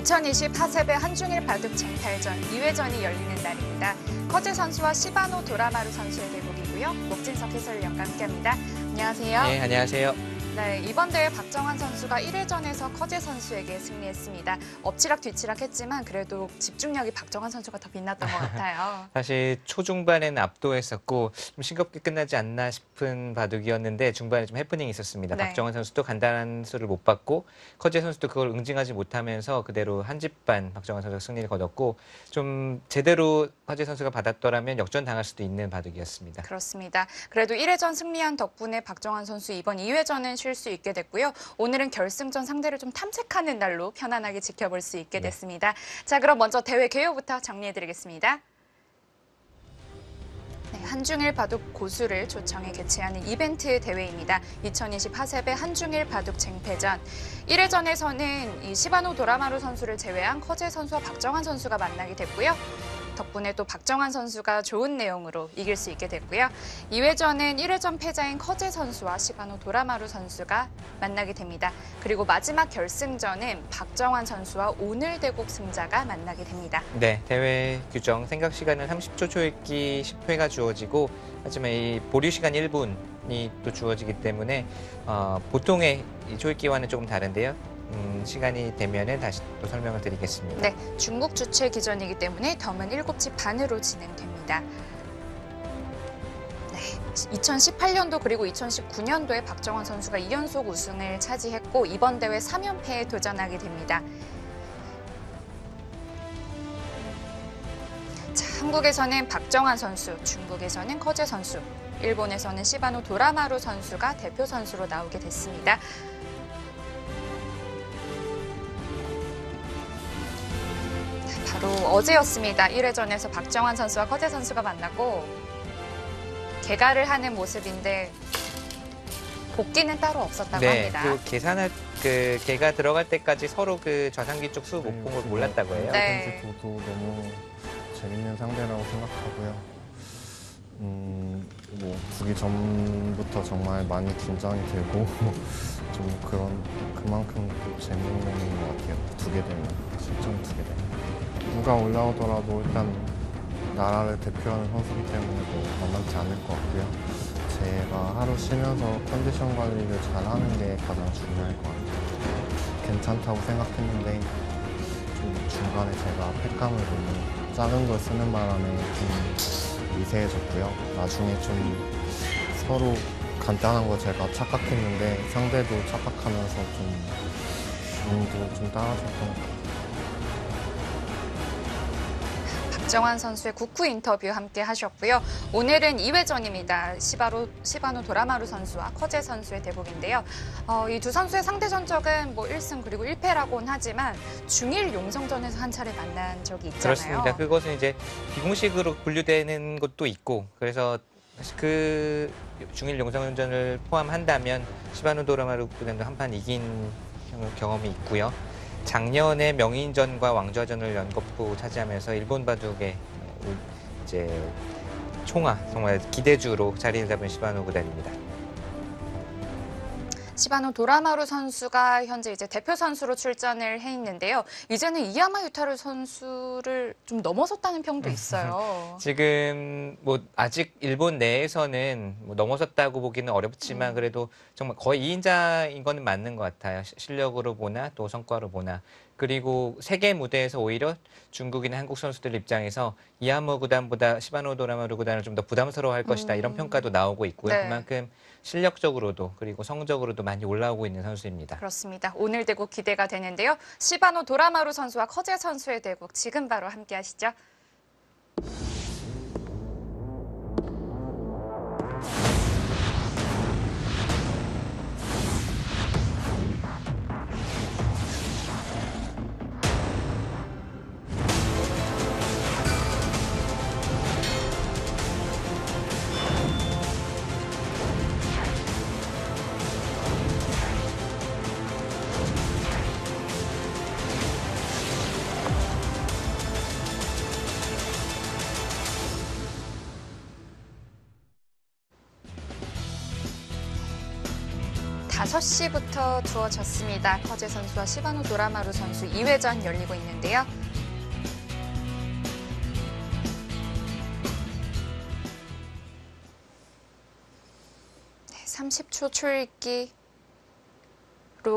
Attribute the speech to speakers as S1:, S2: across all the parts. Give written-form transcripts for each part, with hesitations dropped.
S1: 2020 하세베 한중일 바둑 쟁탈전 2회전이 열리는 날입니다. 커제 선수와 시바노 도라마루 선수의 대국이고요. 목진석 해설위원과 함께합니다. 안녕하세요.
S2: 네, 안녕하세요.
S1: 네, 이번 대회 박정환 선수가 1회전에서 커제 선수에게 승리했습니다. 엎치락 뒤치락 했지만 그래도 집중력이 박정환 선수가 더 빛났던 것 같아요.
S2: 사실 초중반에는 압도했었고 좀 싱겁게 끝나지 않나 싶은 바둑이었는데 중반에 좀 해프닝이 있었습니다.
S1: 네.
S2: 박정환 선수도 간단한 수를 못 받고 커제 선수도 그걸 응징하지 못하면서 그대로 한 집 반 박정환 선수가 승리를 거뒀고 좀 제대로 커제 선수가 받았더라면 역전당할 수도 있는 바둑이었습니다.
S1: 그렇습니다. 그래도 1회전 승리한 덕분에 박정환 선수 이번 2회전은 쉴 수 있게 됐고요. 오늘은 결승전 상대를 좀 탐색하는 날로 편안하게 지켜볼 수 있게 됐습니다. 자, 그럼 먼저 대회 개요부터 정리해드리겠습니다. 네, 한중일 바둑 고수를 초청해 개최하는 이벤트 대회입니다. 2020 하세베 한중일 바둑 쟁패전. 1회전에서는 이 시바노 도라마루 선수를 제외한 커제 선수와 박정환 선수가 만나게 됐고요. 덕분에 또 박정환 선수가 좋은 내용으로 이길 수 있게 됐고요. 2회전은 1회전 패자인 커제 선수와 시바노 도라마루 선수가 만나게 됩니다. 그리고 마지막 결승전은 박정환 선수와 오늘 대국 승자가 만나게 됩니다.
S2: 네, 대회 규정 생각 시간은 30초 초읽기 10회가 주어지고 하지만 이 보류 시간 1분이 또 주어지기 때문에 보통의 이 초읽기와는 조금 다른데요. 시간이 되면은 다시 또 설명을 드리겠습니다.
S1: 네, 중국 주최 기전이기 때문에 덤은 7시 반으로 진행됩니다. 네, 2018년도 그리고 2019년도에 박정환 선수가 2연속 우승을 차지했고 이번 대회 3연패에 도전하게 됩니다. 자, 한국에서는 박정환 선수, 중국에서는 커제 선수, 일본에서는 시바노 도라마루 선수가 대표 선수로 나오게 됐습니다. 바로 어제였습니다. 1회전에서 박정환 선수와 커제 선수가 만났고 개가를 하는 모습인데 복귀는 따로 없었다고 합니다.
S2: 그 계산할 그 개가 들어갈 때까지 서로 그 좌상기 쪽 수 못 본 걸 몰랐다고 해요.
S1: 네.
S3: 저도 너무 재밌는 상대라고 생각하고요. 뭐 두기 전부터 정말 많이 긴장이 되고 좀 그만큼 재밌는 것 같아요. 두게 되면 실전 두게 되면 누가 올라오더라도 일단 나라를 대표하는 선수이기 때문에 뭐 만만치 않을 것 같고요. 제가 하루 쉬면서 컨디션 관리를 잘하는 게 가장 중요할 것 같아요. 괜찮다고 생각했는데 좀 중간에 제가 팩감을 너무 작은 걸 쓰는 바람에 좀 미세해졌고요. 나중에 좀 서로 간단한 거 제가 착각했는데 상대도 착각하면서 좀 기분도 좀 따라줬던 것 같아요.
S1: 박정환 선수의 국후 인터뷰 함께 하셨고요. 오늘은 2회전입니다. 시바노 도라마루 선수와 커제 선수의 대국인데요. 이 두 선수의 상대 전적은 뭐 1승 그리고 1패라고는 하지만 중일 용성전에서 한 차례 만난 적이 있잖아요.
S2: 그렇습니다. 그것은 이제 비공식으로 분류되는 것도 있고 그래서 그 중일 용성전을 포함한다면 시바노 도라마루 구단도 한 판 이긴 경험이 있고요. 작년에 명인전과 왕좌전을 연거푸 차지하면서 일본 바둑의 이제 총아 정말 기대주로 자리를 잡은 시바노 구단입니다.
S1: 시바노 도라마루 선수가 현재 이제 대표 선수로 출전을 해 있는데요. 이제는 이야마 유타루 선수를 좀 넘어섰다는 평도 있어요.
S2: 지금 뭐 아직 일본 내에서는 뭐 넘어섰다고 보기는 어렵지만 그래도 정말 거의 2인자인 거는 맞는 것 같아요. 실력으로 보나 또 성과로 보나. 그리고 세계 무대에서 오히려 중국이나 한국 선수들 입장에서 이야마 구단보다 시바노 도라마루 구단을 좀 더 부담스러워할 것이다 이런 평가도 나오고 있고요.
S1: 네.
S2: 그만큼 실력적으로도 그리고 성적으로도 많이 올라오고 있는 선수입니다.
S1: 그렇습니다. 오늘 대국 기대가 되는데요. 시바노 도라마루 선수와 커제 선수의 대국 지금 바로 함께 하시죠. 5시부터 두어졌습니다. 커제 선수와 시바노 도라마루 선수 2회전 열리고 있는데요. 네, 30초 초읽기로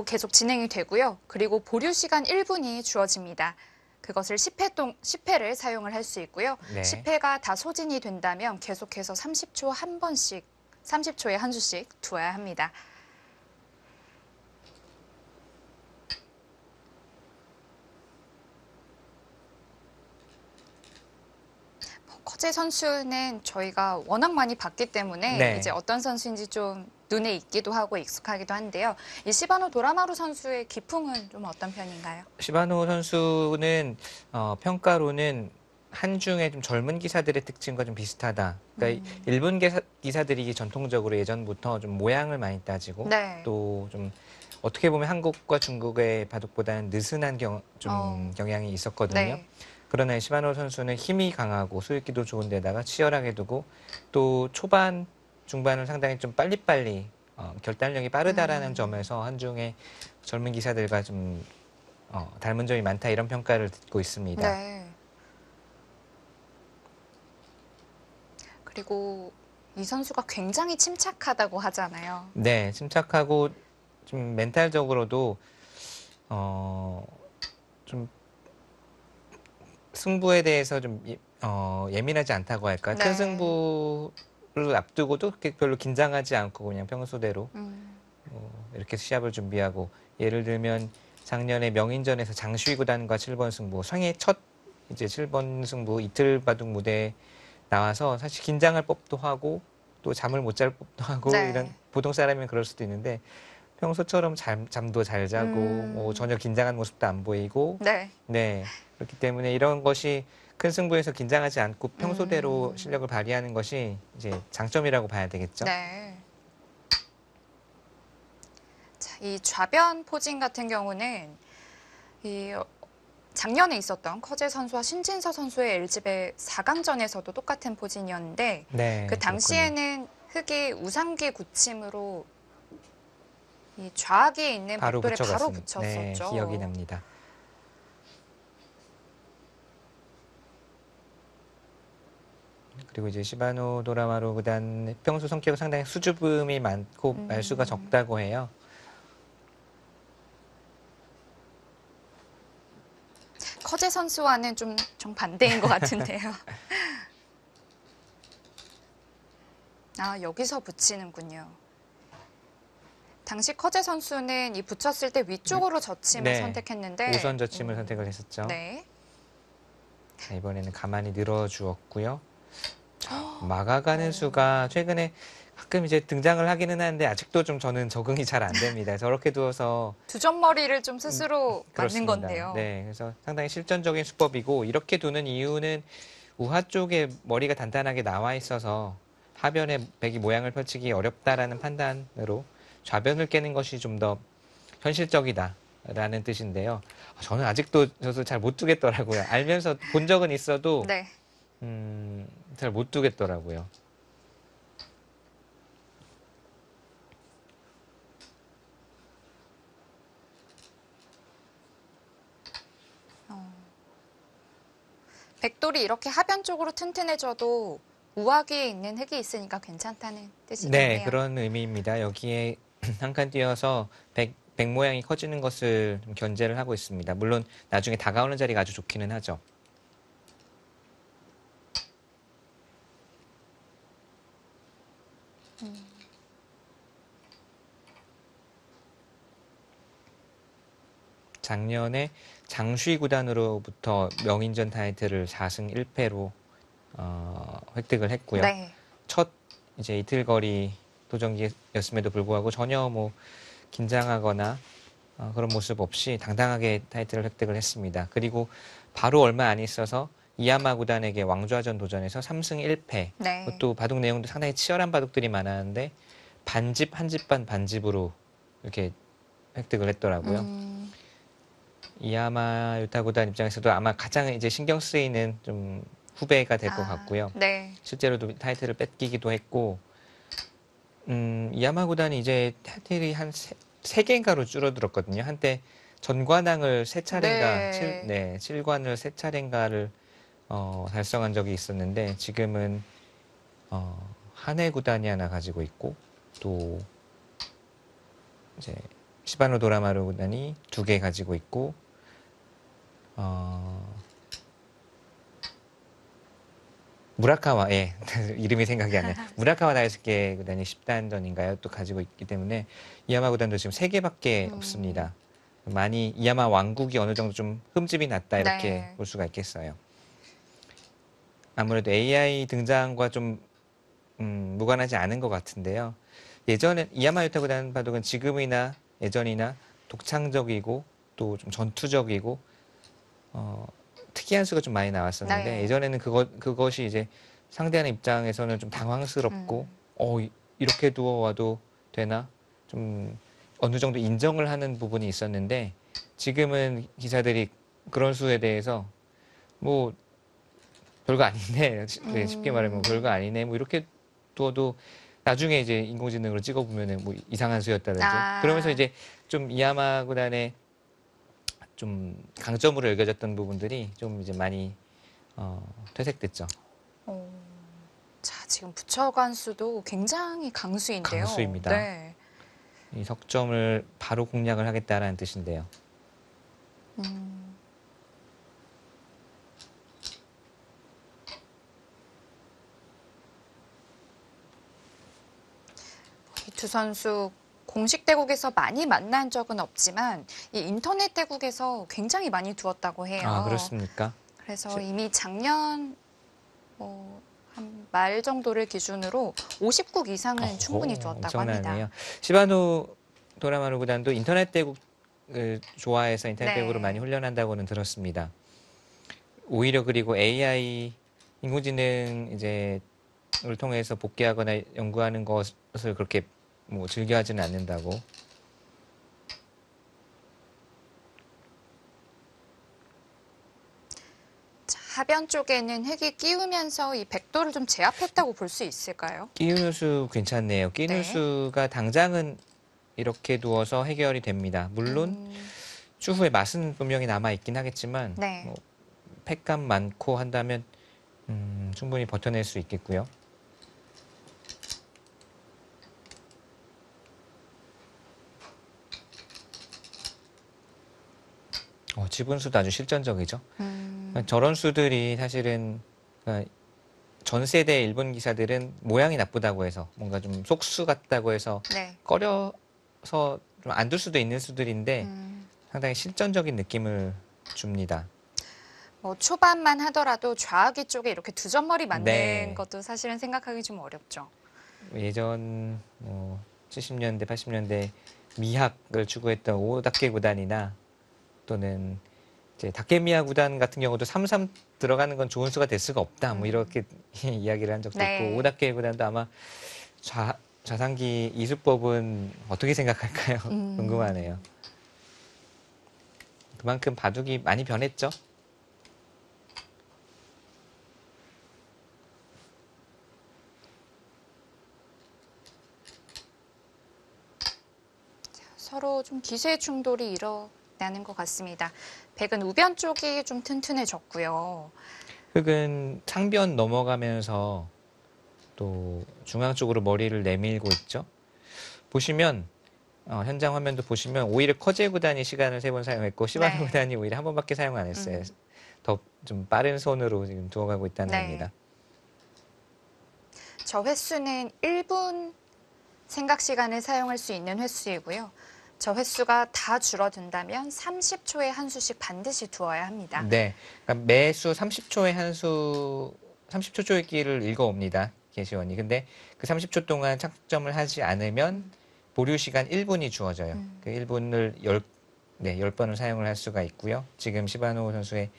S1: 계속 진행이 되고요. 그리고 보류 시간 1분이 주어집니다. 그것을 10회를 사용을 할 수 있고요.
S2: 네.
S1: 10회가 다 소진이 된다면 계속해서 30초 한 번씩, 30초에 한 수씩 두어야 합니다. 커제 선수는 저희가 워낙 많이 봤기 때문에
S2: 네.
S1: 이제 어떤 선수인지 좀 눈에 익기도 하고 익숙하기도 한데요. 이 시바노 도라마루 선수의 기풍은 좀 어떤 편인가요?
S2: 시바노 선수는 평가로는 한중의 좀 젊은 기사들의 특징과 좀 비슷하다. 그러니까 일본 기사들이 전통적으로 예전부터 좀 모양을 많이 따지고
S1: 네.
S2: 또 좀 어떻게 보면 한국과 중국의 바둑보다는 느슨한 경향이 있었거든요.
S1: 네.
S2: 그러나 시바노 선수는 힘이 강하고 수익기도 좋은 데다가 치열하게 두고 또 초반, 중반을 상당히 좀 빨리빨리 결단력이 빠르다라는 점에서 한중의 젊은 기사들과 좀 닮은 점이 많다 이런 평가를 듣고 있습니다.
S1: 네. 그리고 이 선수가 굉장히 침착하다고 하잖아요.
S2: 네, 침착하고 좀 멘탈적으로도 좀 승부에 대해서 좀 예민하지 않다고 할까?
S1: 네.
S2: 큰 승부를 앞두고도 그렇게 별로 긴장하지 않고 그냥 평소대로 이렇게 시합을 준비하고 예를 들면 작년에 명인전에서 장슈이 구단과 7번 승부, 생애 첫 이제 7번 승부 이틀 바둑 무대에 나와서 사실 긴장할 법도 하고 또 잠을 못 잘 법도 하고
S1: 네.
S2: 이런 보통 사람이면 그럴 수도 있는데 평소처럼 잠도 잘 자고 뭐 전혀 긴장한 모습도 안 보이고
S1: 네.
S2: 네 그렇기 때문에 이런 것이 큰 승부에서 긴장하지 않고 평소대로 실력을 발휘하는 것이 이제 장점이라고 봐야 되겠죠.
S1: 네. 자, 이 좌변 포진 같은 경우는 작년에 있었던 커제 선수와 신진서 선수의 LG배 4강전에서도 똑같은 포진이었는데
S2: 네,
S1: 그 당시에는 흙이 우상기 굳힘으로 이 좌악에 있는
S2: 바로
S1: 벽돌에 바로
S2: 붙였었죠.
S1: 붙였었죠.
S2: 네, 기억이 납니다. 그리고 이제 시바노 도라마루 구단 평소 성격은 상당히 수줍음이 많고 말수가 적다고 해요.
S1: 커제 선수와는 좀 정반대인 것 같은데요. 아, 여기서 붙이는군요. 당시 커제 선수는 이 붙였을 때 위쪽으로 젖힘을
S2: 네,
S1: 선택했는데
S2: 우선 저침을 선택을 했었죠.
S1: 네.
S2: 자, 이번에는 가만히 늘어주었고요. 막아가는 수가 최근에 가끔 이제 등장을 하기는 하는데 아직도 좀 저는 적응이 잘 안 됩니다. 저렇게 두어서
S1: 두 점머리를 좀 스스로 맞는
S2: 그렇습니다.
S1: 건데요.
S2: 네, 그래서 상당히 실전적인 수법이고 이렇게 두는 이유는 우하 쪽에 머리가 단단하게 나와 있어서 하변에 백이 모양을 펼치기 어렵다라는 판단으로 좌변을 깨는 것이 좀 더 현실적이다라는 뜻인데요. 저는 아직도 저도 잘 못 두겠더라고요. 알면서 본 적은 있어도
S1: 네.
S2: 잘 못 두겠더라고요.
S1: 백돌이 이렇게 하변 쪽으로 튼튼해져도 우하기에 있는 흙이 있으니까 괜찮다는 뜻이겠네요.
S2: 네, 그런 의미입니다. 여기에 한 칸 띄어서 백 모양이 커지는 것을 좀 견제를 하고 있습니다. 물론 나중에 다가오는 자리가 아주 좋기는 하죠. 작년에 장슈이 구단으로부터 명인전 타이틀을 4승 1패로 획득을 했고요.
S1: 네.
S2: 첫 이제 이틀거리 도전기였음에도 불구하고 전혀 뭐 긴장하거나 그런 모습 없이 당당하게 타이틀을 획득을 했습니다. 그리고 바로 얼마 안 있어서 이야마 구단에게 왕좌전 도전에서 3승 1패.
S1: 네.
S2: 그것도 바둑 내용도 상당히 치열한 바둑들이 많았는데 반집 한 집 반 반집으로 이렇게 획득을 했더라고요. 이야마 유타 구단 입장에서도 아마 가장 이제 신경 쓰이는 좀 후배가 될 것 같고요.
S1: 네.
S2: 실제로도 타이틀을 뺏기기도 했고 이야마 구단이 이제 타이틀이 한 세 개인가로 줄어들었거든요. 한때 전관왕을 세 차례인가,
S1: 네.
S2: 7관을 세 차례인가를 달성한 적이 있었는데 지금은 한해 구단이 하나 가지고 있고 또 이제 시바노 도라마루 구단이 2개 가지고 있고 무라카와 이름이 생각이 안 나요. 무라카와 다이스케 구단이 10단전인가요? 또 가지고 있기 때문에 이야마 구단도 지금 3개밖에 없습니다. 많이 이야마 왕국이 어느 정도 좀 흠집이 났다 이렇게
S1: 네.
S2: 볼 수가 있겠어요. 아무래도 AI 등장과 좀 무관하지 않은 것 같은데요. 예전에 이야마 유타 구단 바둑은 지금이나 예전이나 독창적이고 또 좀 전투적이고 특이한 수가 좀 많이 나왔었는데
S1: 네.
S2: 예전에는 그것이 이제 상대하는 입장에서는 좀 당황스럽고 이렇게 두어와도 되나 좀 어느 정도 인정을 하는 부분이 있었는데 지금은 기사들이 그런 수에 대해서 뭐 별거 아니네 쉽게 말하면 별거 아니네 뭐 이렇게 두어도 나중에 이제 인공지능으로 찍어보면은 뭐 이상한 수였다든지 그러면서 이제 좀 이야마 구단의 좀 강점으로 여겨졌던 부분들이 좀 이제 많이 퇴색됐죠.
S1: 자, 지금 부처관 수도 굉장히 강수인데요.
S2: 강수입니다.
S1: 네.
S2: 이 석점을 바로 공략을 하겠다라는 뜻인데요.
S1: 이 두 선수 공식 대국에서 많이 만난 적은 없지만 이 인터넷 대국에서 굉장히 많이 두었다고 해요.
S2: 아, 그렇습니까?
S1: 그래서 이미 작년 한 말 정도를 기준으로 50국 이상은 충분히 두었다고
S2: 엄청나네요.
S1: 합니다.
S2: 시바노 도라마루 구단도 인터넷 대국을 좋아해서 인터넷
S1: 네.
S2: 대국으로 많이 훈련한다고는 들었습니다. 오히려 그리고 AI 인공지능 이제를 통해서 복귀하거나 연구하는 것을 그렇게 뭐 즐겨하지는 않는다고.
S1: 자, 하변 쪽에는 흙이 끼우면서 이 백도를 좀 제압했다고 볼 수 있을까요?
S2: 끼누수 괜찮네요. 끼누수가 당장은 이렇게 두어서 해결이 됩니다. 물론 추후에 맛은 분명히 남아있긴 하겠지만
S1: 네.
S2: 뭐 팩감 많고 한다면 충분히 버텨낼 수 있겠고요. 지분수도 아주 실전적이죠. 저런 수들이 사실은 그러니까 전 세대 일본 기사들은 모양이 나쁘다고 해서 뭔가 좀 속수 같다고 해서
S1: 네.
S2: 꺼려서 좀 안 둘 수도 있는 수들인데 상당히 실전적인 느낌을 줍니다.
S1: 뭐 초반만 하더라도 좌악이 쪽에 이렇게 두 점머리 맞는
S2: 네.
S1: 것도 사실은 생각하기 좀 어렵죠.
S2: 예전 70년대, 80년대 미학을 추구했던 오다케 구단이나 또는 이제 다케미야 구단 같은 경우도 3-3 들어가는 건 좋은 수가 될 수가 없다. 뭐 이렇게 이야기를 한 적도
S1: 네.
S2: 있고 오다케 구단도 아마 좌상기 이수법은 어떻게 생각할까요? 궁금하네요. 그만큼 바둑이 많이 변했죠.
S1: 서로 좀 기세 충돌이 일어나는 것 같습니다. 백은 우변 쪽이 좀 튼튼해졌고요.
S2: 흑은 상변 넘어가면서 또 중앙 쪽으로 머리를 내밀고 있죠. 보시면 현장 화면도 보시면 오히려 커제 구단이 시간을 3번 사용했고 시바노
S1: 네.
S2: 구단이 오히려 한 번밖에 사용 안 했어요. 더 좀 빠른 손으로 지금 두어가고 있다는
S1: 네.
S2: 겁니다.
S1: 저 횟수는 1분 생각 시간을 사용할 수 있는 횟수이고요. 저 횟수가 다 줄어든다면 30초에 한 수씩 반드시 두어야 합니다.
S2: 네, 그러니까 매수 30초의 한 수, 30초 쪼기를 읽어옵니다. 게시원이. 근데 그 30초 동안 착점을 하지 않으면 보류 시간 1분이 주어져요. 그 1분을 10번을 사용을 할 수가 있고요. 지금 시바노 선수의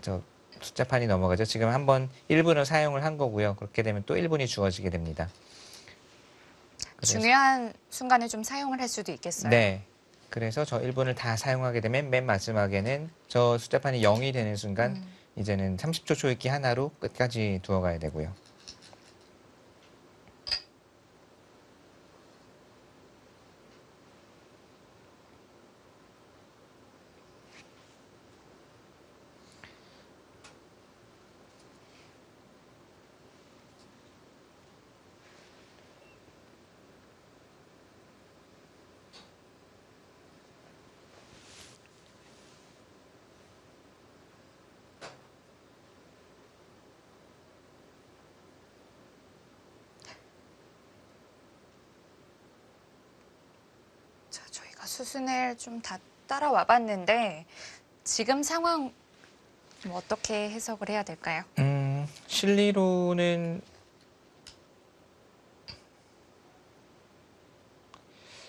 S2: 저 숫자판이 넘어가죠. 지금 한번 1분을 사용을 한 거고요. 그렇게 되면 또 1분이 주어지게 됩니다.
S1: 중요한 순간에 좀 사용을 할 수도 있겠어요.
S2: 네. 그래서 저 1분을 다 사용하게 되면 맨 마지막에는 저 숫자판이 0이 되는 순간 이제는 30초 초읽기 하나로 끝까지 두어가야 되고요.
S1: 수순을 좀 다 따라와 봤는데 지금 상황 뭐 어떻게 해석을 해야 될까요?
S2: 실리로는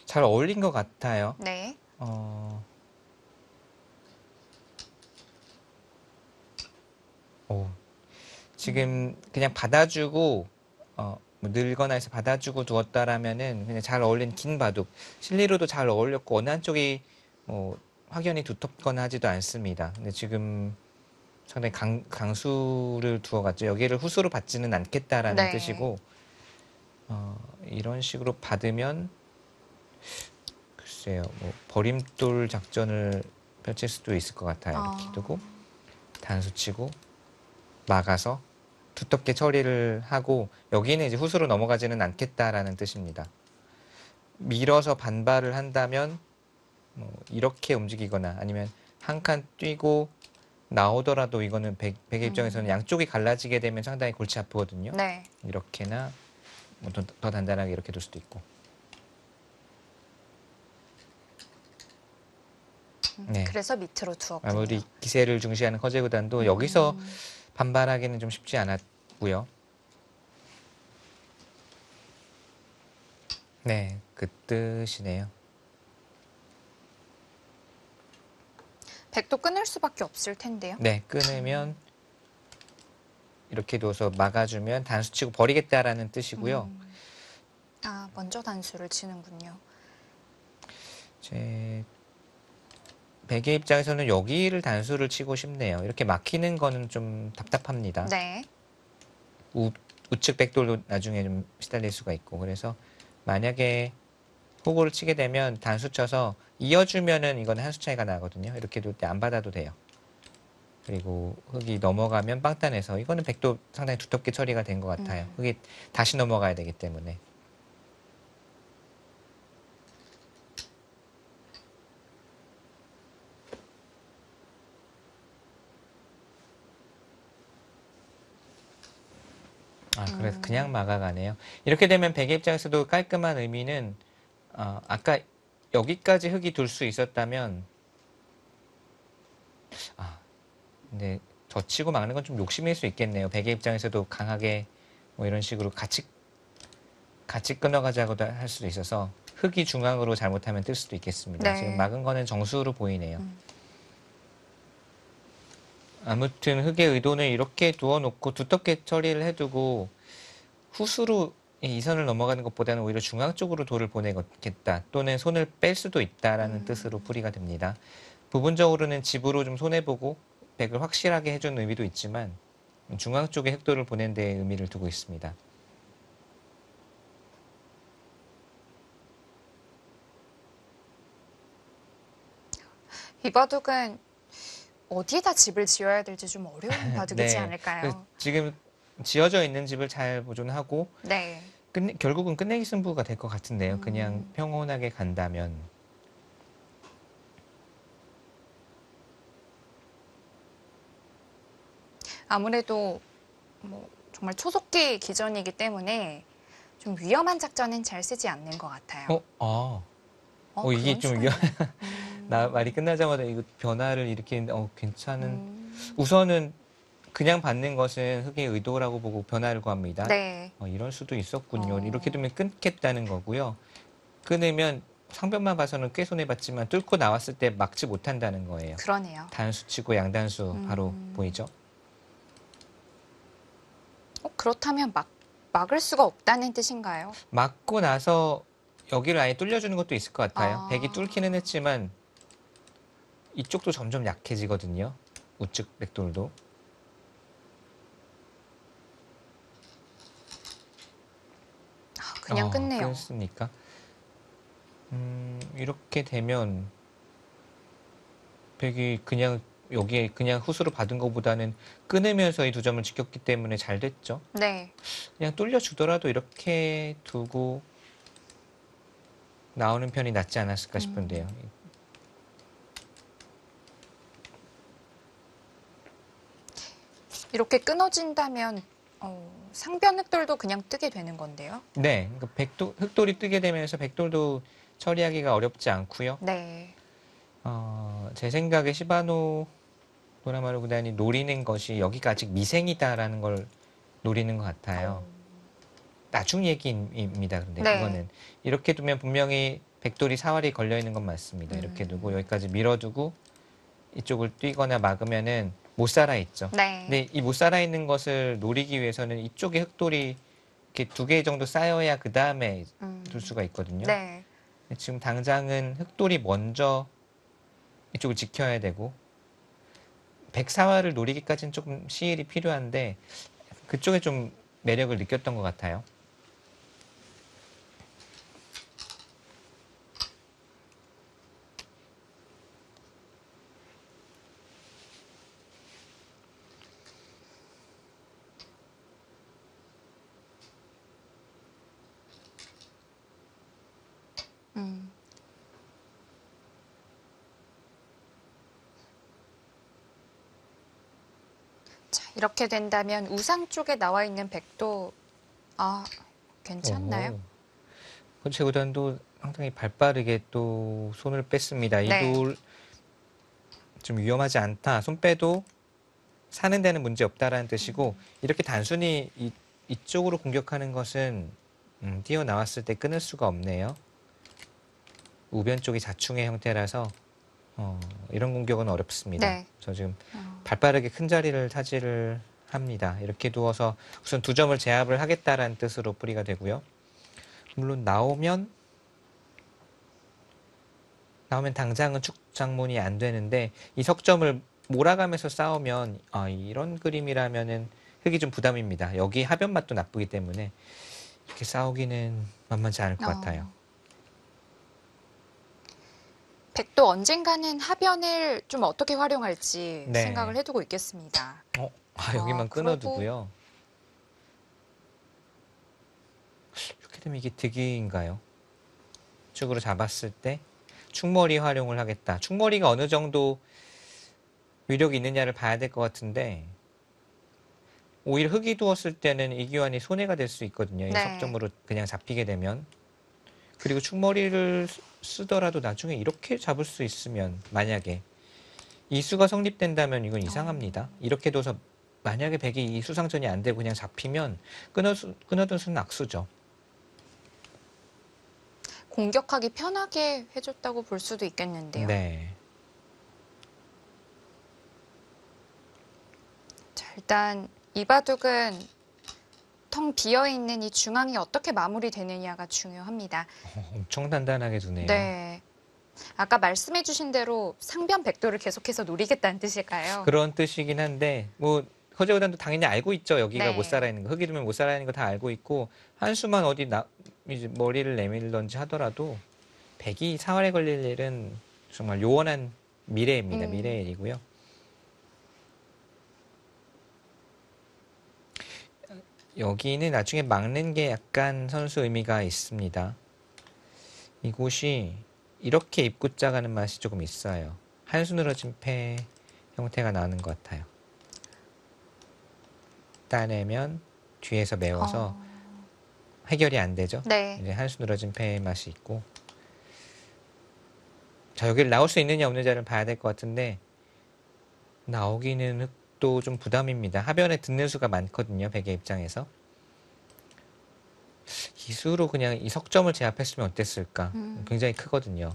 S2: 잘 어울린 것 같아요.
S1: 네.
S2: 지금 그냥 받아주고 뭐 늘거나 해서 받아주고 두었다라면은 그냥 잘 어울린 긴 바둑. 실리로도 잘 어울렸고 어느 한쪽이 뭐 확연히 두텁거나 하지도 않습니다. 근데 지금 상당히 강수를 두어갔죠. 여기를 후수로 받지는 않겠다라는
S1: 네.
S2: 뜻이고 이런 식으로 받으면 글쎄요, 뭐 버림돌 작전을 펼칠 수도 있을 것 같아요. 이렇게 두고 단수 치고 막아서 두텁게 처리를 하고 여기는 이제 후수로 넘어가지는 않겠다라는 뜻입니다. 밀어서 반발을 한다면 뭐 이렇게 움직이거나 아니면 한 칸 뛰고 나오더라도 이거는 백의 입장에서는 양쪽이 갈라지게 되면 상당히 골치 아프거든요.
S1: 네.
S2: 이렇게나 뭐 더 단단하게 이렇게 둘 수도 있고. 네.
S1: 그래서 밑으로 두었군요.
S2: 아무리 기세를 중시하는 커제 구단도 여기서 반발하기는 좀 쉽지 않았고요. 네, 그 뜻이네요.
S1: 백도 끊을 수밖에 없을 텐데요.
S2: 네, 끊으면 이렇게 둬서 막아주면 단수 치고 버리겠다라는 뜻이고요.
S1: 먼저 단수를 치는군요.
S2: 제 백의 입장에서는 여기를 단수를 치고 싶네요. 이렇게 막히는 거는 좀 답답합니다.
S1: 네.
S2: 우측 백돌도 나중에 좀 시달릴 수가 있고 그래서 만약에 호구를 치게 되면 단수 쳐서 이어주면은 이건 한 수 차이가 나거든요. 이렇게 둘 때 안 받아도 돼요. 그리고 흙이 넘어가면 빵단해서 이거는 백도 상당히 두텁게 처리가 된 것 같아요. 흙이 다시 넘어가야 되기 때문에. 그래서 그냥 막아가네요. 이렇게 되면 백의 입장에서도 깔끔한 의미는 아까 여기까지 흙이 둘 수 있었다면 근데 젖히고 막는 건 좀 욕심일 수 있겠네요. 백의 입장에서도 강하게 뭐 이런 식으로 같이 끊어가자고도 할 수도 있어서 흙이 중앙으로 잘못하면 뜰 수도 있겠습니다.
S1: 네.
S2: 지금 막은 거는 정수로 보이네요. 아무튼 흙의 의도는 이렇게 두어놓고 두텁게 처리를 해두고 후수로 이 선을 넘어가는 것보다는 오히려 중앙 쪽으로 돌을 보내겠다 또는 손을 뺄 수도 있다라는 뜻으로 풀이가 됩니다. 부분적으로는 집으로 좀 손해보고 백을 확실하게 해준 의미도 있지만 중앙 쪽에 흑도를 보낸 데 의미를 두고 있습니다.
S1: 이 바둑은 어디에다 집을 지어야 될지 좀 어려운 바둑이지
S2: 네.
S1: 않을까요?
S2: 지금 지어져 있는 집을 잘 보존하고
S1: 네.
S2: 결국은 끝내기 승부가 될 것 같은데요. 그냥 평온하게 간다면.
S1: 아무래도 뭐 정말 초속기 기전이기 때문에 좀 위험한 작전은 잘 쓰지 않는 것 같아요.
S2: 이게
S1: 그런
S2: 좀
S1: 수가
S2: 나 말이 끝나자마자 이거 변화를 일으키는데 괜찮은. 우선은 그냥 받는 것은 흙의 의도라고 보고 변화를 구합니다.
S1: 네.
S2: 이럴 수도 있었군요. 이렇게 되면 끊겠다는 거고요. 끊으면 상변만 봐서는 꽤 손해봤지만 뚫고 나왔을 때 막지 못한다는 거예요.
S1: 그러네요.
S2: 단수 치고 양단수 바로 보이죠?
S1: 그렇다면 막을 수가 없다는 뜻인가요?
S2: 막고 나서 여기를 아예 뚫려주는 것도 있을 것 같아요.
S1: 아.
S2: 백이 뚫기는 했지만 이쪽도 점점 약해지거든요. 우측 백돌도.
S1: 그냥 끝내요.
S2: 끊습니까? 이렇게 되면 백이 그냥 여기에 그냥 후수로 받은 것보다는 끊으면서 이 두 점을 지켰기 때문에 잘 됐죠.
S1: 네.
S2: 그냥 뚫려주더라도 이렇게 두고 나오는 편이 낫지 않았을까 싶은데요.
S1: 이렇게 끊어진다면 상변 흑돌도 그냥 뜨게 되는 건데요.
S2: 네, 그러니까 흑돌이 뜨게 되면서 백돌도 처리하기가 어렵지 않고요.
S1: 네.
S2: 제 생각에 시바노 도라마루 구단이 노리는 것이 여기가 아직 미생이다라는 걸 노리는 것 같아요. 나중 얘기입니다. 근데
S1: 네.
S2: 그거는 이렇게 두면 분명히 백돌이 사활이 걸려 있는 건 맞습니다. 이렇게 두고 여기까지 밀어두고 이쪽을 뛰거나 막으면은 못 살아 있죠.
S1: 네.
S2: 근데 이 못 살아 있는 것을 노리기 위해서는 이쪽에 흑돌이 이렇게 2개 정도 쌓여야 그 다음에 둘 수가 있거든요.
S1: 네.
S2: 근데 지금 당장은 흑돌이 먼저 이쪽을 지켜야 되고 백사화를 노리기까지는 조금 시일이 필요한데 그쪽에 좀 매력을 느꼈던 것 같아요.
S1: 음. 자, 이렇게 된다면 우상 쪽에 나와 있는 백도 괜찮나요?
S2: 코치 구단도 상당히 발빠르게 또 손을 뺐습니다. 이
S1: 네.
S2: 돌 좀 위험하지 않다. 손 빼도 사는 데는 문제 없다라는 뜻이고 이렇게 단순히 이쪽으로 공격하는 것은 뛰어나왔을 때 끊을 수가 없네요. 우변 쪽이 자충의 형태라서 이런 공격은 어렵습니다.
S1: 네.
S2: 저 지금 발빠르게 큰 자리를 차지를 합니다. 이렇게 두어서 우선 2점을 제압을 하겠다라는 뜻으로 뿌리가 되고요. 물론 나오면 당장은 축장문이 안 되는데 이 석점을 몰아가면서 싸우면 이런 그림이라면은 흙이 좀 부담입니다. 여기 하변 맛도 나쁘기 때문에 이렇게 싸우기는 만만치 않을 것 같아요.
S1: 백도 언젠가는 하변을 좀 어떻게 활용할지
S2: 네.
S1: 생각을 해두고 있겠습니다.
S2: 여기만
S1: 그러고
S2: 끊어두고요. 이렇게 되면 이게 득이인가요? 축으로 잡았을 때 축머리 활용을 하겠다. 축머리가 어느 정도 위력이 있느냐를 봐야 될 것 같은데 오히려 흙이 두었을 때는 이기환이 손해가 될 수 있거든요. 이
S1: 네.
S2: 석점으로 그냥 잡히게 되면. 그리고 축머리를 쓰더라도 나중에 이렇게 잡을 수 있으면 만약에 이수가 성립된다면 이건 이상합니다. 이렇게 둬서 만약에 백이 이 수상전이 안 되고 그냥 잡히면 끊어둔 수는 악수죠.
S1: 공격하기 편하게 해줬다고 볼 수도 있겠는데요.
S2: 네.
S1: 자, 일단 이바둑은 텅 비어있는 이 중앙이 어떻게 마무리되느냐가 중요합니다.
S2: 엄청 단단하게 두네요.
S1: 네. 아까 말씀해주신 대로 상변 백도를 계속해서 노리겠다는 뜻일까요?
S2: 그런 뜻이긴 한데 허재 구단도 당연히 알고 있죠. 여기가
S1: 네.
S2: 못 살아 있는 거. 흙이 두면 못 살아 있는 거 다 알고 있고 한 수만 어디 이제 머리를 내밀던지 하더라도 백이 사활에 걸릴 일은 정말 요원한 미래입니다. 미래의 일이고요. 여기는 나중에 막는 게 약간 선수 의미가 있습니다. 이곳이 이렇게 입구 짜가는 맛이 조금 있어요. 한 수 늘어진 패 형태가 나는 것 같아요. 따내면 뒤에서 메워서 해결이 안 되죠.
S1: 네.
S2: 이제 한 수 늘어진 패의 맛이 있고. 자, 여기를 나올 수 있느냐 없느냐를 봐야 될 것 같은데 나오기는 흙도 좀 부담입니다. 하변에 듣는 수가 많거든요. 백의 입장에서. 이 수로 그냥 이 석점을 제압했으면 어땠을까? 굉장히 크거든요.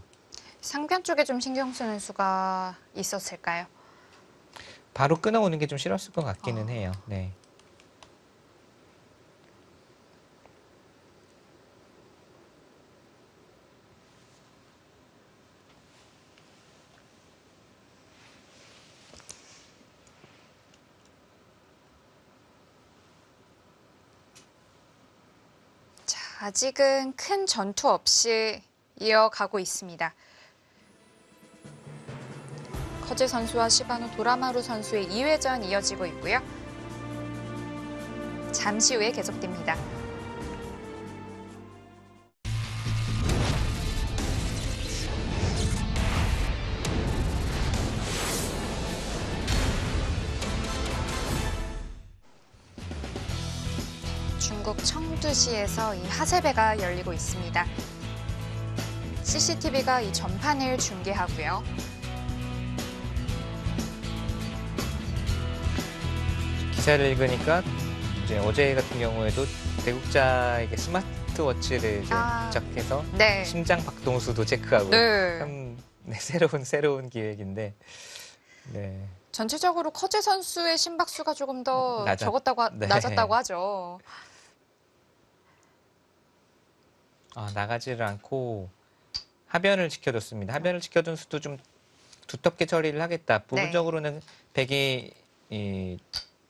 S1: 상변 쪽에 좀 신경 쓰는 수가 있었을까요?
S2: 바로 끊어오는 게 좀 싫었을 것 같기는 해요. 네.
S1: 자, 아직은 큰 전투 없이 이어가고 있습니다. 커제 선수와 시바노 도라마루 선수의 2회전 이어지고 있고요. 잠시 후에 계속됩니다. 중국 청두시에서 이 하세배가 열리고 있습니다. CCTV가 이 전판을 중계하고요.
S2: 기사를 읽으니까 이제 어제 같은 경우에도 대국자에게 스마트워치를 이제
S1: 아.
S2: 부착해서
S1: 네.
S2: 심장 박동수도 체크하고
S1: 네.
S2: 참 네, 새로운 기획인데 네.
S1: 전체적으로 커제 선수의 심박수가 조금 더
S2: 네.
S1: 낮았다고 하죠.
S2: 나가지를 않고 하변을 지켜줬습니다. 하변을 지켜둔 수도 좀 두텁게 처리를 하겠다. 부분적으로는 백이 이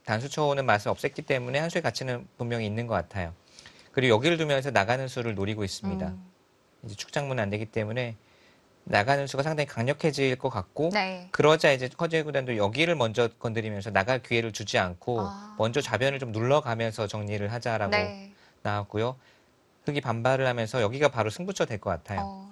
S2: 단수 쳐오는 맛을 없앴기 때문에 한 수의 가치는 분명히 있는 것 같아요. 그리고 여기를 두면서 나가는 수를 노리고 있습니다. 이제 축장문은 안 되기 때문에 나가는 수가 상당히 강력해질 것 같고
S1: 네.
S2: 그러자 이제 커제 구단도 여기를 먼저 건드리면서 나갈 기회를 주지 않고 먼저 좌변을 좀 눌러가면서 정리를 하자라고
S1: 네.
S2: 나왔고요. 흑이 반발을 하면서 여기가 바로 승부처 될 것 같아요.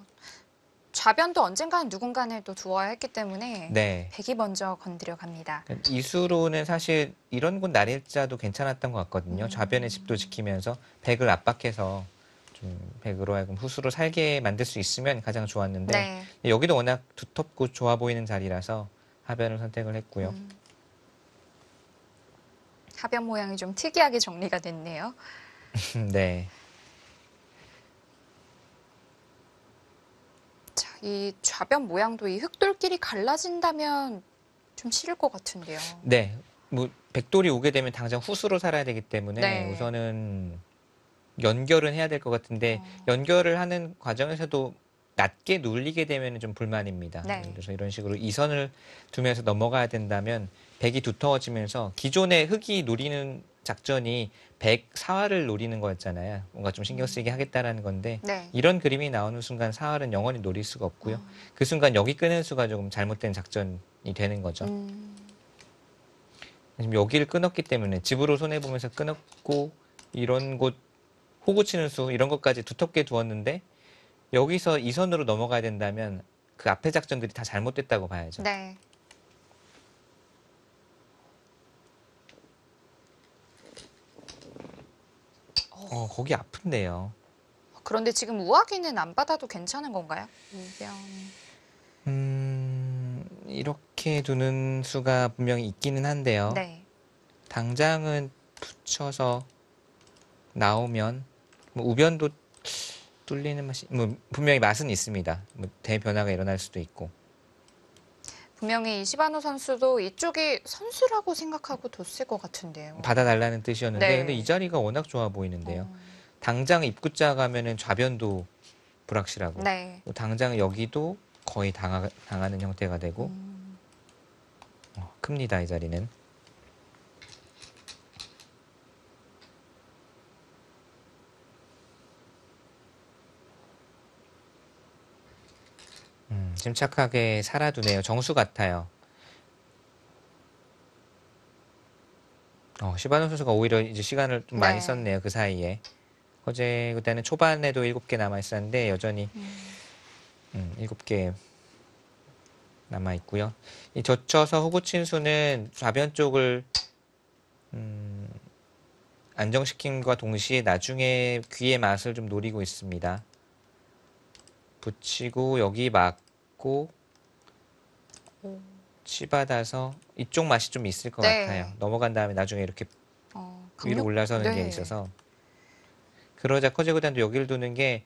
S1: 좌변도 언젠가는 누군가를 또 두어야 했기 때문에
S2: 네.
S1: 백이 먼저 건드려 갑니다.
S2: 이수로는 사실 이런 곳 날일자도 괜찮았던 것 같거든요. 좌변의 집도 지키면서 백을 압박해서 좀 백으로 하여금 후수로 살게 만들 수 있으면 가장 좋았는데
S1: 네.
S2: 여기도 워낙 두텁고 좋아 보이는 자리라서 하변을 선택을 했고요.
S1: 하변 모양이 좀 특이하게 정리가 됐네요.
S2: 네.
S1: 자, 이 좌변 모양도 이 흑돌끼리 갈라진다면 좀 싫을 것 같은데요.
S2: 네. 뭐 백돌이 오게 되면 당장 후수로 살아야 되기 때문에
S1: 네.
S2: 우선은 연결은 해야 될 것 같은데 연결을 하는 과정에서도 낮게 눌리게 되면 좀 불만입니다.
S1: 네.
S2: 그래서 이런 식으로 이선을 두면서 넘어가야 된다면 백이 두터워지면서 기존의 흑이 노리는 작전이 백 사활을 노리는 거였잖아요. 뭔가 좀 신경 쓰이게 하겠다라는 건데
S1: 네.
S2: 이런 그림이 나오는 순간 사활은 영원히 노릴 수가 없고요. 그 순간 여기 끄는 수가 조금 잘못된 작전이 되는 거죠. 지금 여기를 끊었기 때문에 집으로 손해보면서 끊었고 이런 곳 호구 치는 수 이런 것까지 두텁게 두었는데 여기서 이선으로 넘어가야 된다면 그 앞에 작전들이 다 잘못됐다고 봐야죠.
S1: 네.
S2: 거기 아픈데요.
S1: 그런데 지금 우아기는 안 받아도 괜찮은 건가요? 우변.
S2: 이렇게 두는 수가 분명히 있기는 한데요.
S1: 네.
S2: 당장은 붙여서 나오면 뭐 우변도 뚫리는 맛이 뭐 분명히 맛은 있습니다. 뭐 대변화가 일어날 수도 있고.
S1: 분명히 시바노 선수도 이쪽이 선수라고 생각하고 뒀을 것 같은데요.
S2: 받아달라는 뜻이었는데
S1: 네.
S2: 근데 이 자리가 워낙 좋아 보이는데요. 당장 입구자 가면은 좌변도 불확실하고
S1: 네.
S2: 또 당장 여기도 거의 당하는 형태가 되고 큽니다 이 자리는. 침착하게 살아두네요. 정수 같아요. 시바노 선수가 오히려 이제 시간을 좀 많이
S1: 네.
S2: 썼네요. 그 사이에. 어제 그때는 초반에도 7개 남아있었는데 여전히 7개 남아있고요. 이 젖혀서 호구친수는 좌변 쪽을 안정시킴과 동시에 나중에 귀의 맛을 좀 노리고 있습니다. 붙이고 여기 맞고 치받아서 이쪽 맛이 좀 있을 것
S1: 네.
S2: 같아요. 넘어간 다음에 나중에 이렇게 위로 올라서는 게
S1: 네.
S2: 있어서 그러자 커제 구단도 여기를 두는 게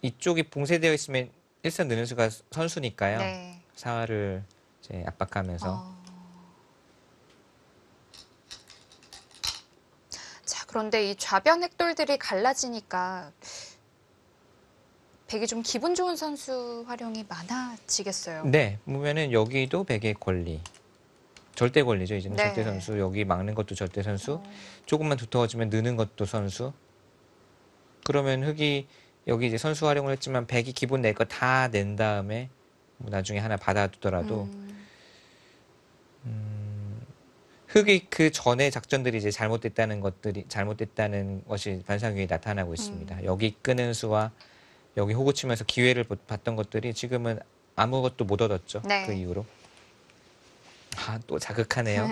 S2: 이쪽이 봉쇄되어 있으면 일선 느는 수가 선수니까요.
S1: 네.
S2: 사활을 이제 압박하면서
S1: 자, 그런데 이 좌변 획돌들이 갈라지니까 백이 좀 기분 좋은 선수 활용이 많아지겠어요.
S2: 네, 보면은 여기도 백의 권리. 절대 권리죠. 이제는
S1: 네.
S2: 절대 선수. 여기 막는 것도 절대 선수. 조금만 두터워지면 느는 것도 선수. 그러면 흑이 여기 이제 선수 활용을 했지만 백이 기본 낼 거 다 낸 다음에 뭐 나중에 하나 받아두더라도 흑이 그 전에 작전들이 이제 잘못됐다는 것이 반상회에 나타나고 있습니다. 여기 끄는 수와 여기 호구 치면서 기회를 봤던 것들이 지금은 아무것도 못 얻었죠.
S1: 네.
S2: 그 이후로. 또 자극하네요.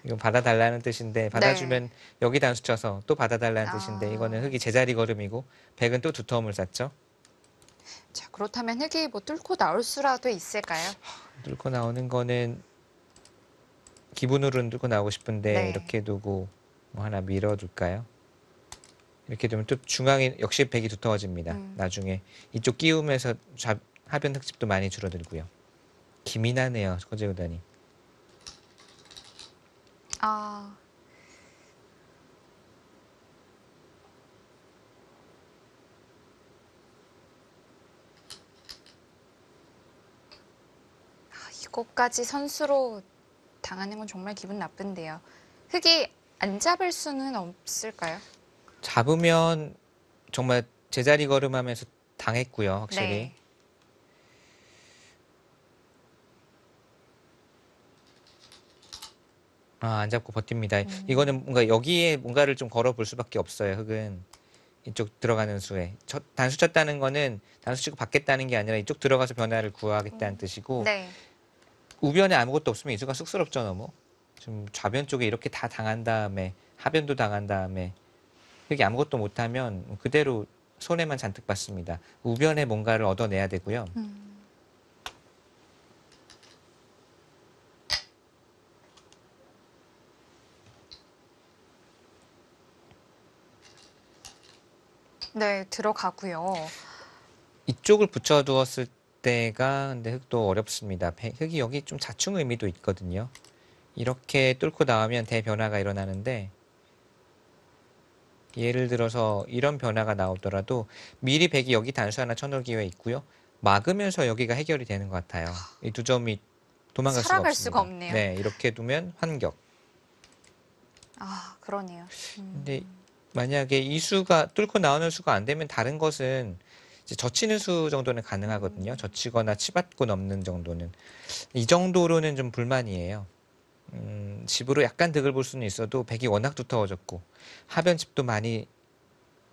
S2: 이건 받아달라는 뜻인데 받아주면 여기 단수 쳐서 또 받아달라는 뜻인데 이거는 흑이 제자리 걸음이고 백은 또 두터움을 쌓죠.
S1: 자, 그렇다면 흙이 뭐 뚫고 나올 수라도 있을까요?
S2: 뚫고 나오는 거는 기분으로는 뚫고 나오고 싶은데
S1: 네.
S2: 이렇게 두고 뭐 하나 밀어둘까요? 이렇게 두면 또 중앙에 역시 백이 두터워집니다. 나중에 이쪽 끼우면서 하변 흙집도 많이 줄어들고요. 기민하네요, 서재구단이.
S1: 아, 이것까지 선수로 당하는 건 정말 기분 나쁜데요. 흙이 안 잡을 수는 없을까요?
S2: 잡으면 정말 제자리 걸음하면서 당했고요, 확실히.
S1: 네.
S2: 아, 안 잡고 버팁니다. 이거는 뭔가 여기에 뭔가를 좀 걸어볼 수밖에 없어요, 흙은. 이쪽 들어가는 수에. 단수 쳤다는 거는 단수 치고 받겠다는 게 아니라 이쪽 들어가서 변화를 구하겠다는 뜻이고,
S1: 네.
S2: 우변에 아무것도 없으면 이수가 쑥스럽죠, 너무. 지금 좌변 쪽에 이렇게 다 당한 다음에 하변도 당한 다음에 흙이 아무것도 못하면 그대로 손해만 잔뜩 받습니다. 우변에 뭔가를 얻어내야 되고요.
S1: 네, 들어가고요.
S2: 이쪽을 붙여두었을 때가 근데 흙도 어렵습니다. 흙이 여기 좀 자충 의미도 있거든요. 이렇게 뚫고 나오면 대변화가 일어나는데 예를 들어서 이런 변화가 나오더라도 미리 백이 여기 단수 하나 쳐놓을 기회 있고요. 막으면서 여기가 해결이 되는 것 같아요. 이 두 점이 도망갈 수가
S1: 살아갈
S2: 없습니다.
S1: 수가 없네요.
S2: 네, 이렇게 두면 환격.
S1: 아, 그러네요.
S2: 근데 만약에 이 수가 뚫고 나오는 수가 안 되면 다른 것은 이제 젖히는 수 정도는 가능하거든요. 젖히거나 치받고 넘는 정도는. 이 정도로는 좀 불만이에요. 집으로 약간 득을 볼 수는 있어도 백이 워낙 두터워졌고 하변집도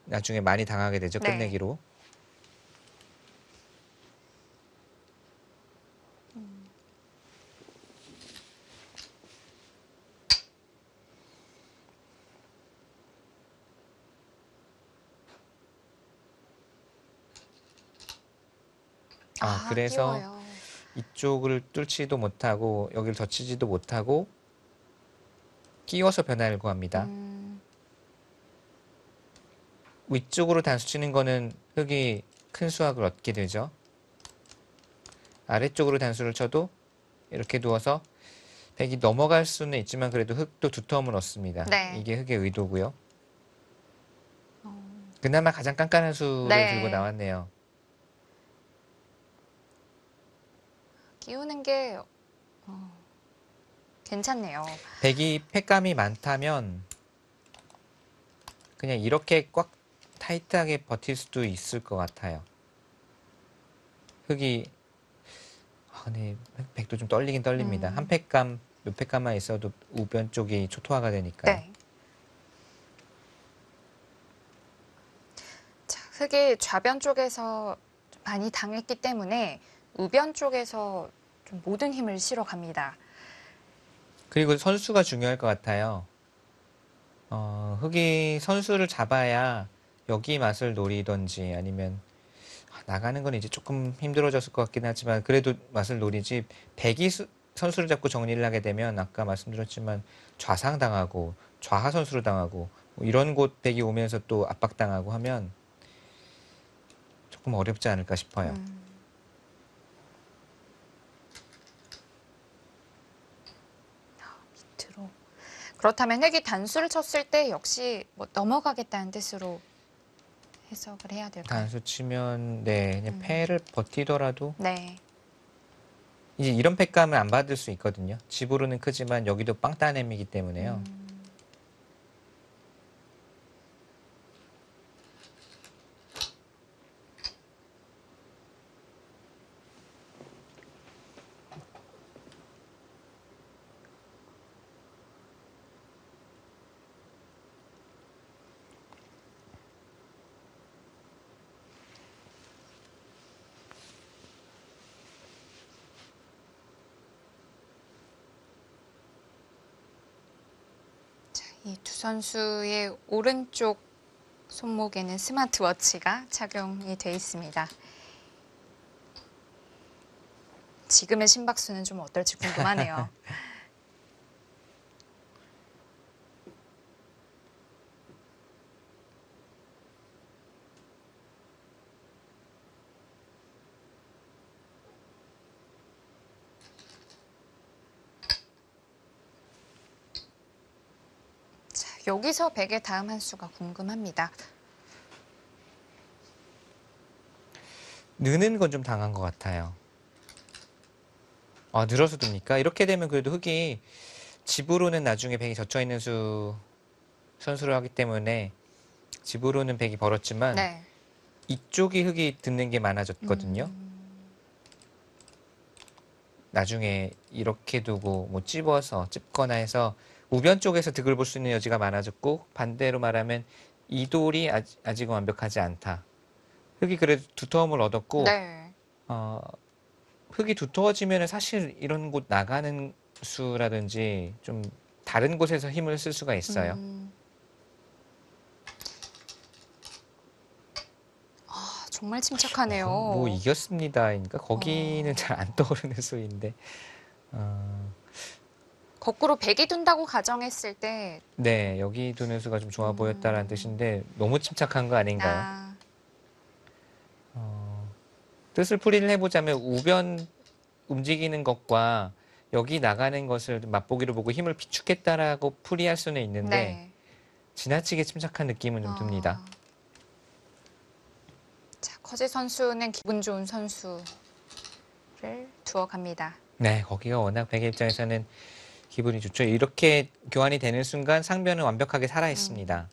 S2: 나중에 많이 당하게 되죠.
S1: 네.
S2: 끝내기로. 그래서
S1: 끼워요.
S2: 이쪽을 뚫지도 못하고 여기를 젖히지도 못하고 끼워서 변화를 구합니다. 위쪽으로 단수 치는 거는 흙이 큰 수확을 얻게 되죠. 아래쪽으로 단수를 쳐도 이렇게 두어서 백이 넘어갈 수는 있지만 그래도 흙도 두터움을 얻습니다.
S1: 네.
S2: 이게 흙의 의도고요. 그나마 가장 깐깐한 수를
S1: 네.
S2: 들고 나왔네요.
S1: 끼우는 게 괜찮네요.
S2: 백이 팩감이 많다면 그냥 이렇게 꽉 타이트하게 버틸 수도 있을 것 같아요. 흙이 근데 백도 좀 떨리긴 떨립니다. 한 팩감, 몇 팩감만 있어도 우변 쪽이 초토화가 되니까요.
S1: 네. 자, 흙이 좌변 쪽에서 많이 당했기 때문에 우변 쪽에서 좀 모든 힘을 실어갑니다.
S2: 그리고 선수가 중요할 것 같아요. 흙이 선수를 잡아야 여기 맛을 노리던지 아니면 나가는 건 이제 조금 힘들어졌을 것 같긴 하지만 그래도 맛을 노리지 백이 선수를 잡고 정리를 하게 되면 아까 말씀드렸지만 좌상당하고 좌하 선수로 당하고 뭐 이런 곳 백이 오면서 또 압박당하고 하면 조금 어렵지 않을까 싶어요.
S1: 밑으로. 그렇다면 흙이 단수를 쳤을 때 역시 뭐 넘어가겠다는 뜻으로 해석을 해야 될까요?
S2: 단수 치면 네 그냥 패를 버티더라도
S1: 네.
S2: 이제 이런 팩감을 안 받을 수 있거든요. 집으로는 크지만 여기도 빵 따냄이기 때문에요.
S1: 이 두 선수의 오른쪽 손목에는 스마트워치가 착용이 돼 있습니다. 지금의 심박수는 좀 어떨지 궁금하네요. 자, 여기서 백의 다음 한 수가 궁금합니다.
S2: 느는 건 좀 당한 것 같아요. 아, 늘어서 둡니까? 이렇게 되면 그래도 흙이 집으로는 나중에 백이 젖혀 있는 선수를 하기 때문에 집으로는 백이 벌었지만
S1: 네.
S2: 이쪽이 흙이 듣는 게 많아졌거든요. 나중에 이렇게 두고 뭐 찝거나 해서 우변 쪽에서 득을 볼 수 있는 여지가 많아졌고 반대로 말하면 이 돌이 아직은 완벽하지 않다. 흙이 그래도 두터움을 얻었고
S1: 네.
S2: 흙이 두터워지면 사실 이런 곳 나가는 수라든지 좀 다른 곳에서 힘을 쓸 수가 있어요.
S1: 정말 침착하네요.
S2: 뭐 이겼습니다. 그러니까 거기는 잘 안 떠오르는 수인데.
S1: 거꾸로 백이 둔다고 가정했을 때
S2: 네, 여기 두는 수가 좀 좋아 보였다라는 뜻인데 너무 침착한 거 아닌가요?
S1: 아,
S2: 뜻을 풀이를 해보자면 우변 움직이는 것과 여기 나가는 것을 맛보기로 보고 힘을 비축했다라고 풀이할 수는 있는데
S1: 네.
S2: 지나치게 침착한 느낌은 좀 듭니다.
S1: 자, 커제 선수는 기분 좋은 선수를 두어 갑니다.
S2: 네, 거기가 워낙 백의 입장에서는 기분이 좋죠. 이렇게 교환이 되는 순간 상변은 완벽하게 살아 있습니다.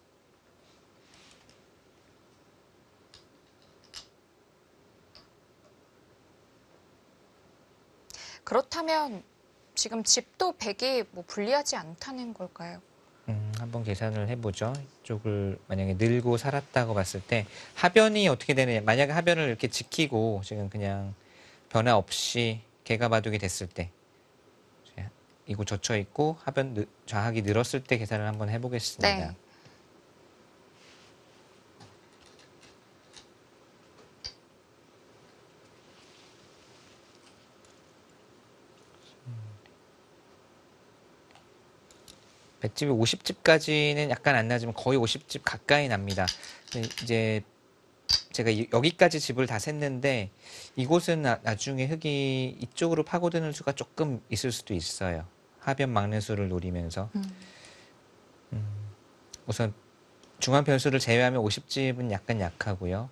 S1: 그렇다면 지금 집도 백이 뭐 불리하지 않다는 걸까요?
S2: 한번 계산을 해보죠. 이쪽을 만약에 늘고 살았다고 봤을 때 하변이 어떻게 되느냐. 만약에 하변을 이렇게 지키고 지금 그냥 변화 없이 개가바둑이 됐을 때 이곳 젖혀 있고 하변 좌학이 늘었을 때 계산을 한번 해보겠습니다.
S1: 네.
S2: 백집이 50집까지는 약간 안 나지만 거의 50집 가까이 납니다. 이제 제가 여기까지 집을 다 샜는데 이곳은 나중에 흙이 이쪽으로 파고드는 수가 조금 있을 수도 있어요. 하변 막는 수를 노리면서. 우선 중간 변수를 제외하면 50집은 약간 약하고요.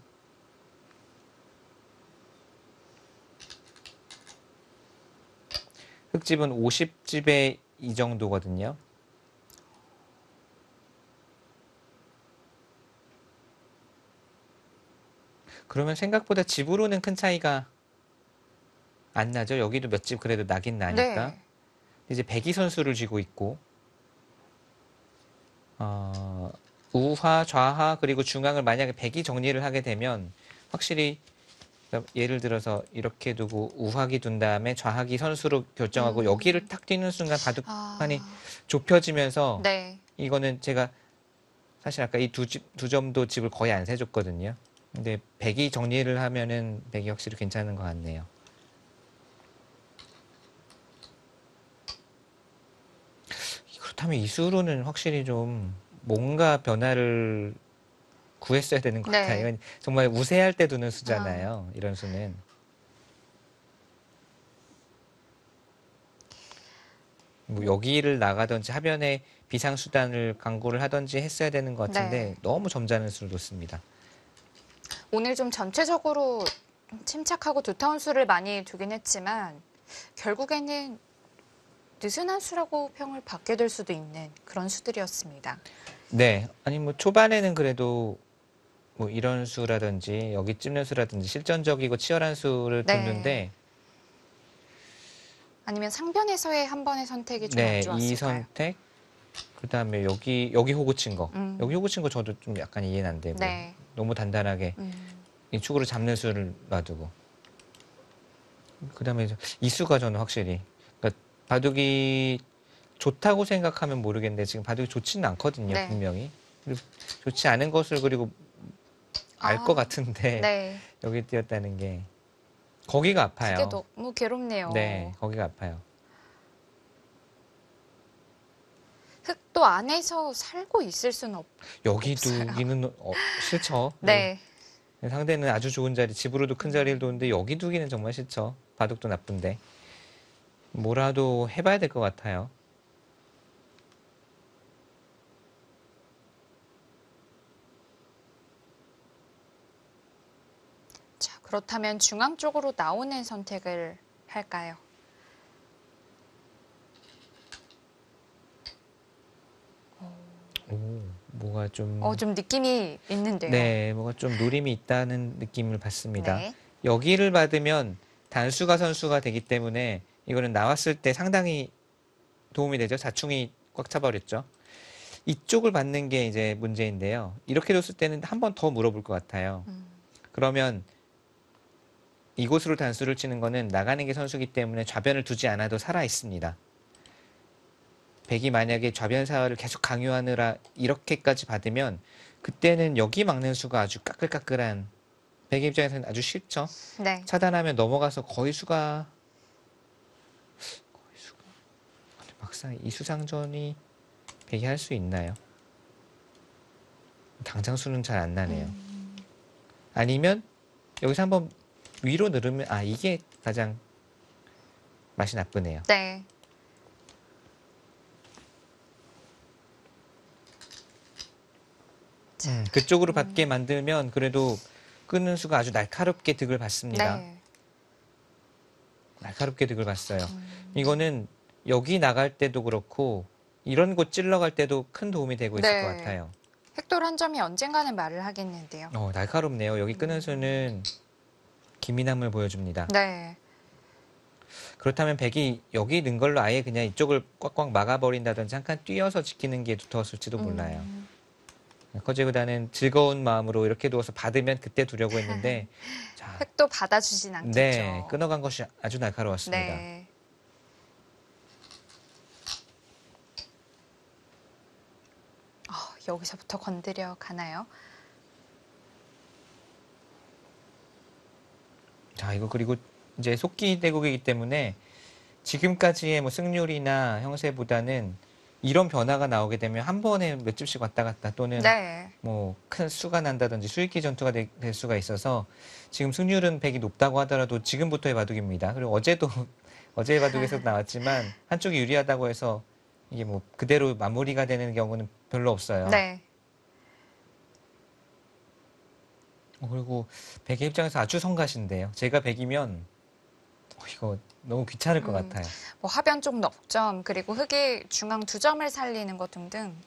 S2: 흙집은 50집에 이 정도거든요. 그러면 생각보다 집으로는 큰 차이가 안 나죠. 여기도 몇 집 그래도 나긴 나니까.
S1: 네.
S2: 이제 백이 선수를 쥐고 있고 우하, 좌하 그리고 중앙을 만약에 백이 정리를 하게 되면 확실히 예를 들어서 이렇게 두고 우하기 둔 다음에 좌하기 선수로 결정하고 여기를 탁 뛰는 순간 바둑판이 좁혀지면서
S1: 네.
S2: 이거는 제가 사실 아까 이 두 점도 집을 거의 안 세줬거든요. 근데 백이 정리를 하면은 백이 확실히 괜찮은 것 같네요. 그렇다면 이 수로는 확실히 좀 뭔가 변화를 구했어야 되는 것
S1: 네.
S2: 같아요. 정말 우세할 때 두는 수잖아요. 이런 수는. 뭐 여기를 나가든지 하변에 비상수단을 강구를 하든지 했어야 되는 것 같은데
S1: 네.
S2: 너무 점잖은 수를 뒀습니다.
S1: 오늘 좀 전체적으로 침착하고 두터운 수를 많이 두긴 했지만 결국에는 느슨한 수라고 평을 받게 될 수도 있는 그런 수들이었습니다.
S2: 네. 아니 뭐 초반에는 그래도 뭐 이런 수라든지 여기 찝는 수라든지 실전적이고 치열한 수를
S1: 네.
S2: 뒀는데
S1: 아니면 상변에서의 한 번의 선택이 좀 안
S2: 네,
S1: 좋았을까요?
S2: 이 선택 그다음에 여기 호구 친 거. 여기 호구 친 거 저도 좀 약간 이해는 안 되고.
S1: 네.
S2: 너무 단단하게 이 축으로 잡는 수를 놔두고. 그다음에 이 수가 저는 확실히 그러니까 바둑이 좋다고 생각하면 모르겠는데 지금 바둑이 좋지는 않거든요,
S1: 네.
S2: 분명히. 그리고 좋지 않은 것을 그리고 알 것 같은데
S1: 네.
S2: 여기 뛰었다는 게 거기가 아파요.
S1: 그게 너무 괴롭네요.
S2: 네, 거기가 아파요.
S1: 흑도 안에서 살고 있을 수는
S2: 여기
S1: 없어요.
S2: 두기는 싫죠.
S1: 네.
S2: 상대는 아주 좋은 자리, 집으로도 큰 자리를 도는데 여기 두기는 정말 싫죠. 바둑도 나쁜데. 뭐라도 해봐야 될 것 같아요.
S1: 자, 그렇다면 중앙 쪽으로 나오는 선택을 할까요?
S2: 오, 뭐가 좀,
S1: 좀 느낌이 있는데요.
S2: 네, 뭐가 좀 노림이 있다는 느낌을 받습니다.
S1: 네.
S2: 여기를 받으면 단수가 선수가 되기 때문에 이거는 나왔을 때 상당히 도움이 되죠. 자충이 꽉 차버렸죠. 이쪽을 받는 게 이제 문제인데요. 이렇게 뒀을 때는 한 번 더 물어볼 것 같아요. 그러면 이곳으로 단수를 치는 거는 나가는 게 선수기 때문에 좌변을 두지 않아도 살아 있습니다. 백이 만약에 좌변 사활을 계속 강요하느라 이렇게까지 받으면 그때는 여기 막는 수가 아주 까끌까끌한 백의 입장에서는 아주 쉽죠.
S1: 네.
S2: 차단하면 넘어가서 거의 수가 근데 막상 이 수상전이 백이 할 수 있나요? 당장 수는 잘 안 나네요. 아니면 여기서 한번 위로 누르면 이게 가장 맛이 나쁘네요.
S1: 네.
S2: 그쪽으로 받게 만들면 그래도 끄는 수가 아주 날카롭게 득을 받습니다.
S1: 네.
S2: 날카롭게 득을 봤어요. 이거는 여기 나갈 때도 그렇고 이런 곳 찔러갈 때도 큰 도움이 되고 있을
S1: 네.
S2: 것 같아요.
S1: 획돌 한 점이 언젠가는 말을 하겠는데요.
S2: 날카롭네요. 여기 끄는 수는 기민함을 보여줍니다.
S1: 네.
S2: 그렇다면 백이 여기 는 걸로 아예 그냥 이쪽을 꽉꽉 막아버린다든지 잠깐 뛰어서 지키는 게 두터웠을지도 몰라요. 커제구단은 즐거운 마음으로 이렇게 두어서 받으면 그때 두려고 했는데 자,
S1: 획도 받아주진 않겠죠.
S2: 네, 끊어간 것이 아주 날카로웠습니다.
S1: 네. 여기서부터 건드려 가나요?
S2: 자, 이거 그리고 이제 속기 대국이기 때문에 지금까지의 뭐 승률이나 형세보다는 이런 변화가 나오게 되면 한 번에 몇 집씩 왔다 갔다 또는
S1: 네.
S2: 뭐 큰 수가 난다든지 수익기 전투가 될 수가 있어서 지금 승률은 100이 높다고 하더라도 지금부터의 바둑입니다. 그리고 어제도 어제의 바둑에서도 나왔지만 한쪽이 유리하다고 해서 이게 뭐 그대로 마무리가 되는 경우는 별로 없어요.
S1: 네.
S2: 그리고 백의 입장에서 아주 성가신데요. 제가 백이면 이거 너무 귀찮을 것 같아요.
S1: 뭐 하변 쪽 넉 점, 그리고 흑이 중앙 2점을 살리는 것 등등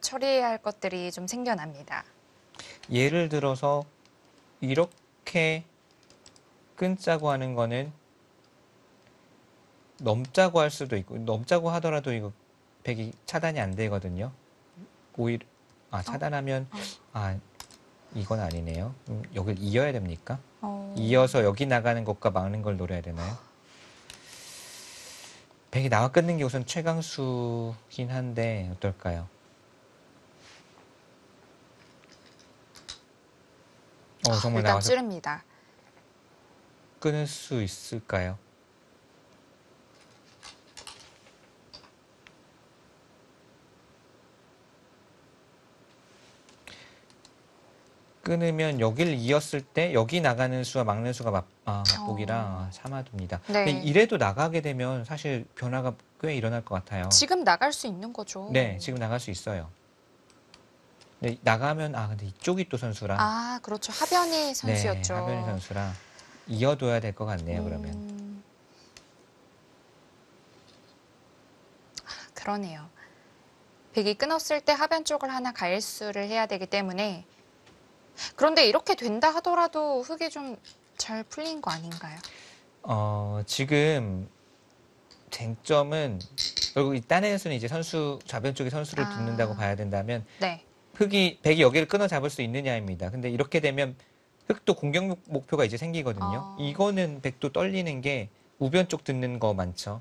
S1: 처리해야 할 것들이 좀 생겨납니다.
S2: 예를 들어서 이렇게 끊자고 하는 거는 넘자고 할 수도 있고 넘자고 하더라도 이거 백이 차단이 안 되거든요. 오히려 차단하면 이건 아니네요. 여길 이어야 됩니까? 이어서 여기 나가는 것과 막는 걸 노려야 되나요? 백이 나와 끊는 게 우선 최강수긴 한데 어떨까요? 정말
S1: 일단
S2: 나와서
S1: 찌릅니다.
S2: 끊을 수 있을까요? 끊으면 여기를 이었을 때 여기 나가는 수와 막는 수가 맞보기라 참아둡니다.
S1: 네.
S2: 근데 이래도 나가게 되면 사실 변화가 꽤 일어날 것 같아요.
S1: 지금 나갈 수 있는 거죠.
S2: 네, 지금 나갈 수 있어요. 근데 나가면 근데 이쪽이 또 선수라.
S1: 그렇죠. 하변이 선수였죠.
S2: 네, 하변이 선수라 이어둬야 될 것 같네요. 그러면.
S1: 그러네요. 백이 끊었을 때 하변 쪽을 하나 가일수를 해야 되기 때문에 그런데 이렇게 된다 하더라도 흑이 좀 잘 풀린 거 아닌가요?
S2: 지금 쟁점은 결국 이 딴에서는 이제 좌변 쪽에 선수를 붙는다고 봐야 된다면
S1: 네.
S2: 백이 여기를 끊어 잡을 수 있느냐입니다. 근데 이렇게 되면 흑도 공격 목표가 이제 생기거든요. 이거는 백도 떨리는 게 우변 쪽 듣는 거 많죠.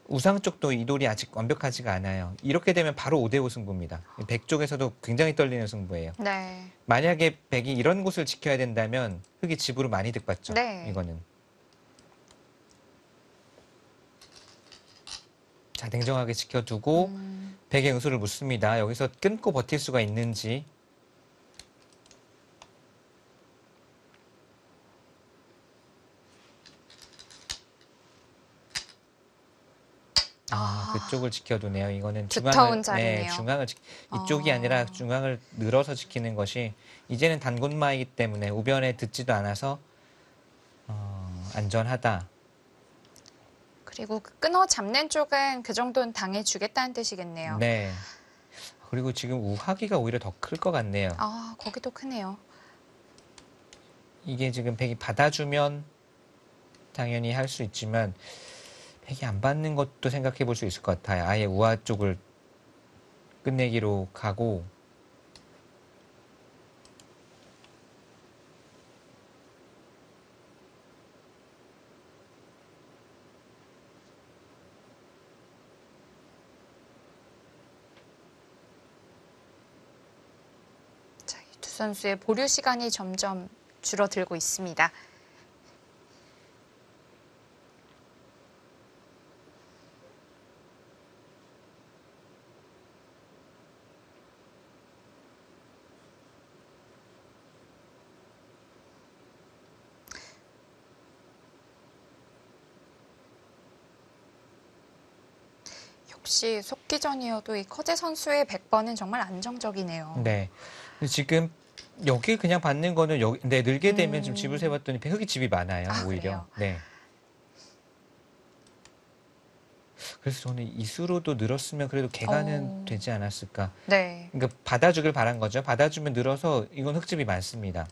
S2: 우상 쪽도 이돌이 아직 완벽하지가 않아요. 이렇게 되면 바로 5대5 승부입니다. 백 쪽에서도 굉장히 떨리는 승부예요.
S1: 네.
S2: 만약에 백이 이런 곳을 지켜야 된다면 흑이 집으로 많이 득받죠.
S1: 네.
S2: 이거는. 자, 냉정하게 지켜두고 백의 응수를 묻습니다. 여기서 끊고 버틸 수가 있는지. 그쪽을 지켜두네요. 이거는
S1: 두터운 자리네요.
S2: 중앙을 이쪽이 아니라 중앙을 늘어서 지키는 것이 이제는 단군마이기 때문에 우변에 듣지도 않아서 안전하다.
S1: 그리고 그 끊어 잡는 쪽은 그 정도는 당해주겠다는 뜻이겠네요.
S2: 네. 그리고 지금 우하기가 오히려 더 클 것 같네요.
S1: 거기도 크네요.
S2: 이게 지금 백이 받아주면 당연히 할 수 있지만 백이 안 받는 것도 생각해 볼 수 있을 것 같아요. 아예 우하 쪽을 끝내기로 가고
S1: 자, 이 두 선수의 보류 시간이 점점 줄어들고 있습니다. 역시 속기전이어도 이 커제 선수의 100번은 정말 안정적이네요.
S2: 네. 근데 지금 여기 그냥 받는 거는 늘게 되면 지금 집을 세봤더니 흑이 집이 많아요. 오히려.
S1: 그래요?
S2: 네. 그래서 저는 이수로도 늘었으면 그래도 개간은 되지 않았을까.
S1: 네.
S2: 그러니까 받아주길 바란 거죠. 받아주면 늘어서 이건 흑집이 많습니다.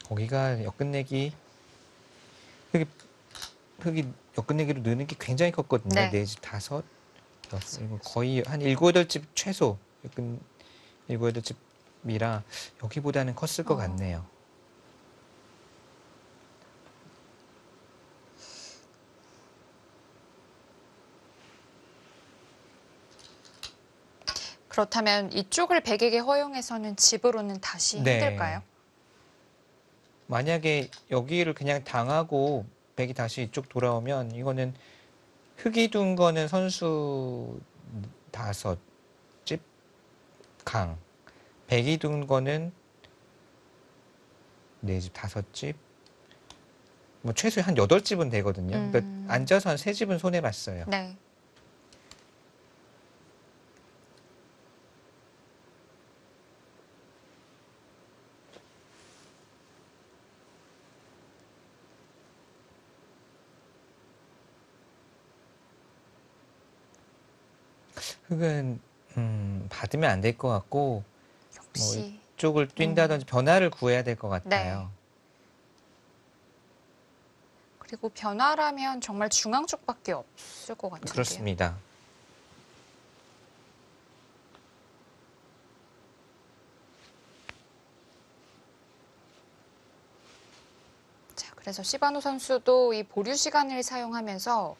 S2: 거기가 역끝내기 흑이 역끝내기로 느는 게 굉장히 컸거든요.
S1: 네.
S2: 4집 5. 이거 거의 한 7, 8집 최소. 역근 7, 8집이라 여기보다는 컸을 것 같네요.
S1: 그렇다면 이쪽을 백에게 허용해서는 집으로는 다시 힘들까요?
S2: 만약에 여기를 그냥 당하고 백이 다시 이쪽 돌아오면 이거는 흑이 둔 거는 선수 5집 강, 백이 둔 거는 4집 5집 뭐 최소 한 8집은 되거든요. 그러니까 앉아서 한 3집은 손해봤어요.
S1: 네.
S2: 흑은 받으면 안 될 것 같고
S1: 역시.
S2: 뭐 이쪽을 뛴다든지 변화를 구해야 될 것 같아요.
S1: 그리고 변화라면 정말 중앙 쪽밖에 없을 것 같은데요.
S2: 그렇습니다.
S1: 자, 그래서 시바노 선수도 이 보류 시간을 사용하면서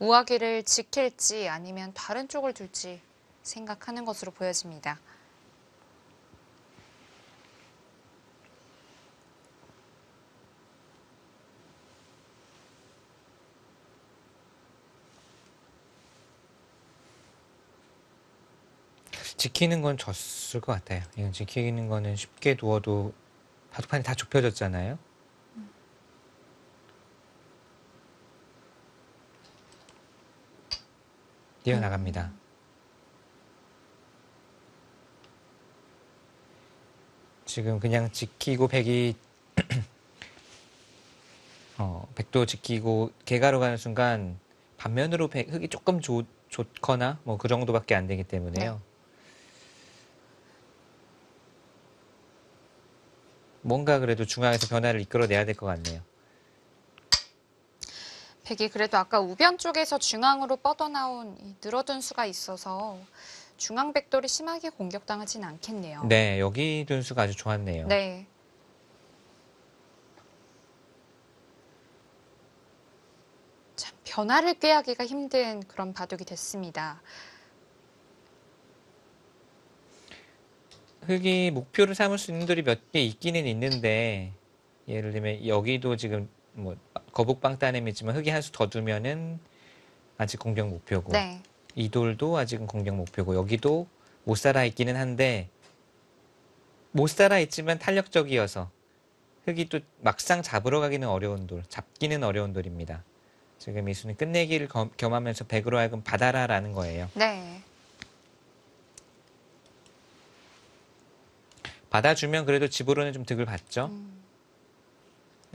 S1: 우아기를 지킬지 아니면 다른 쪽을 둘지 생각하는 것으로 보여집니다.
S2: 지키는 건 졌을 것 같아요. 이건 지키는 거는 쉽게 두어도 바둑판이 다 좁혀졌잖아요. 뛰어나갑니다. 지금 그냥 지키고 백이 백도 지키고 개가로 가는 순간 반면으로 흑이 조금 좋거나 뭐 그 정도밖에 안 되기 때문에요.
S1: 네.
S2: 뭔가 그래도 중앙에서 변화를 이끌어내야 될 것 같네요.
S1: 백이 그래도 아까 우변 쪽에서 중앙으로 뻗어나온 이 늘어든 수가 있어서 중앙 백돌이 심하게 공격당하진 않겠네요.
S2: 네, 여기 둔수가 아주 좋았네요.
S1: 네. 참 변화를 꾀하기가 힘든 그런 바둑이 됐습니다.
S2: 흙이 목표를 삼을 수 있는 돌이 몇 개 있기는 있는데 예를 들면 여기도 지금 뭐 거북방 따냄이지만 흙이 한 수 더 두면은 아직 공격 목표고
S1: 네.
S2: 이 돌도 아직은 공격 목표고 여기도 못 살아 있기는 한데 못 살아 있지만 탄력적이어서 흙이 또 막상 잡으러 가기는 어려운 돌, 잡기는 어려운 돌입니다. 지금 이 수는 끝내기를 겸하면서 백으로 하여금 받아라라는 거예요.
S1: 네.
S2: 받아주면 그래도 집으로는 좀 득을 받죠.
S1: 음.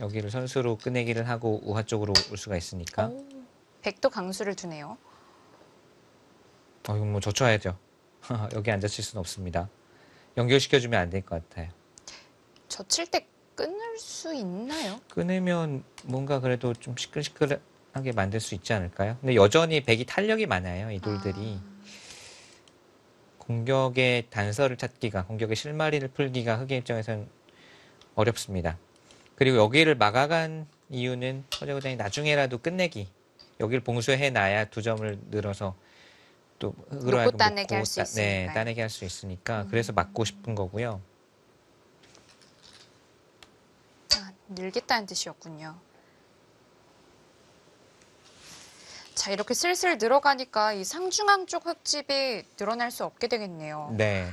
S2: 여기를 선수로 끝내기를 하고 우하 쪽으로 올 수가 있으니까.
S1: 오, 백도 강수를 두네요.
S2: 이건 뭐 젖혀야죠. 여기 앉아칠 수는 없습니다. 연결시켜주면 안 될 것 같아요.
S1: 젖힐 때 끊을 수 있나요?
S2: 끊으면 뭔가 그래도 좀 시끌시끌하게 만들 수 있지 않을까요? 근데 여전히 백이 탄력이 많아요. 이 돌들이. 공격의 단서를 찾기가, 공격의 실마리를 풀기가 흑의 입장에서는 어렵습니다. 그리고 여기를 막아간 이유는 허재구장이 나중에라도 끝내기. 여기를 봉쇄해놔야 2점을 늘어서 또 흑으로 하여금
S1: 따내기
S2: 먹고
S1: 할 수 있으니까요.
S2: 네, 따내기 할 수 있으니까 그래서 막고 싶은 거고요.
S1: 아, 늘겠다는 뜻이었군요. 자, 이렇게 슬슬 늘어가니까 이 상중앙 쪽 흙집이 늘어날 수 없게 되겠네요.
S2: 네.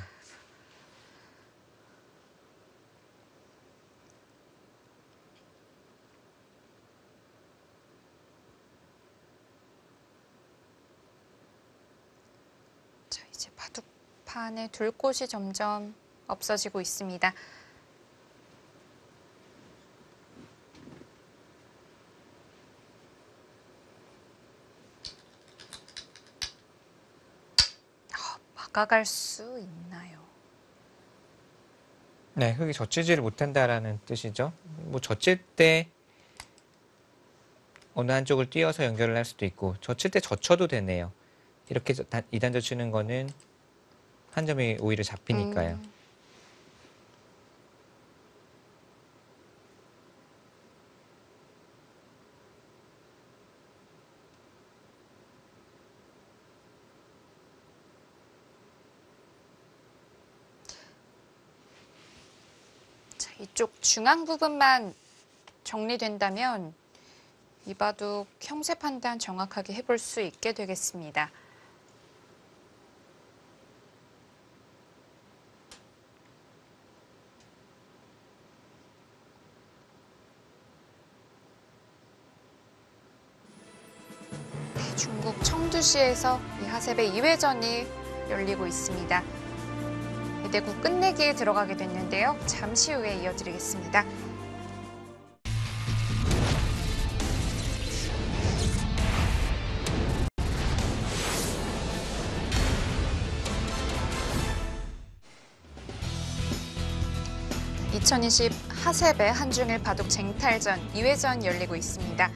S1: 자, 이제 바둑판에 둘 곳이 점점 없어지고 있습니다. 막아갈 수 있나요?
S2: 네, 흙이 젖히지를 못한다라는 뜻이죠. 뭐 젖힐 때 어느 한쪽을 띄어서 연결을 할 수도 있고 젖힐 때 젖혀도 되네요. 이렇게 2단 젖히는 거는 한 점이 오히려 잡히니까요.
S1: 자, 이쪽 중앙 부분만 정리된다면 이 바둑 형세 판단 정확하게 해볼 수 있게 되겠습니다. 네, 중국 청두시에서 이 하셉의 2회전이 열리고 있습니다. 이대구 끝내기에 들어가게 됐는데요. 잠시 후에 이어드리겠습니다. (2020) 하셉의 한중일 바둑 쟁탈전 2회전 열리고 있습니다.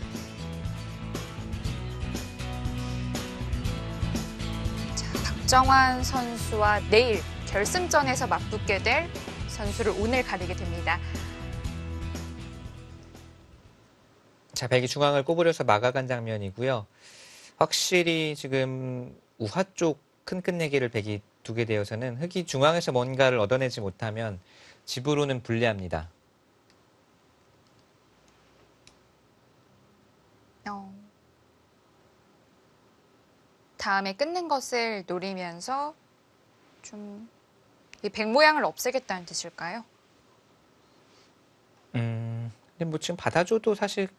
S1: 자, 박정환 선수와 내일 결승전에서 맞붙게 될 선수를 오늘 가리게 됩니다.
S2: 자, 백이 중앙을 꼬부려서 막아간 장면이고요. 확실히 지금 우하 쪽 큰 끝내기를 백이 두게 되어서는 흑이 중앙에서 뭔가를 얻어내지 못하면 집으로는 불리합니다.
S1: 다음에 끊는 것을 노리면서 좀 이 백 모양을 없애겠다는 뜻일까요?
S2: 근데 뭐 지금 받아줘도 사실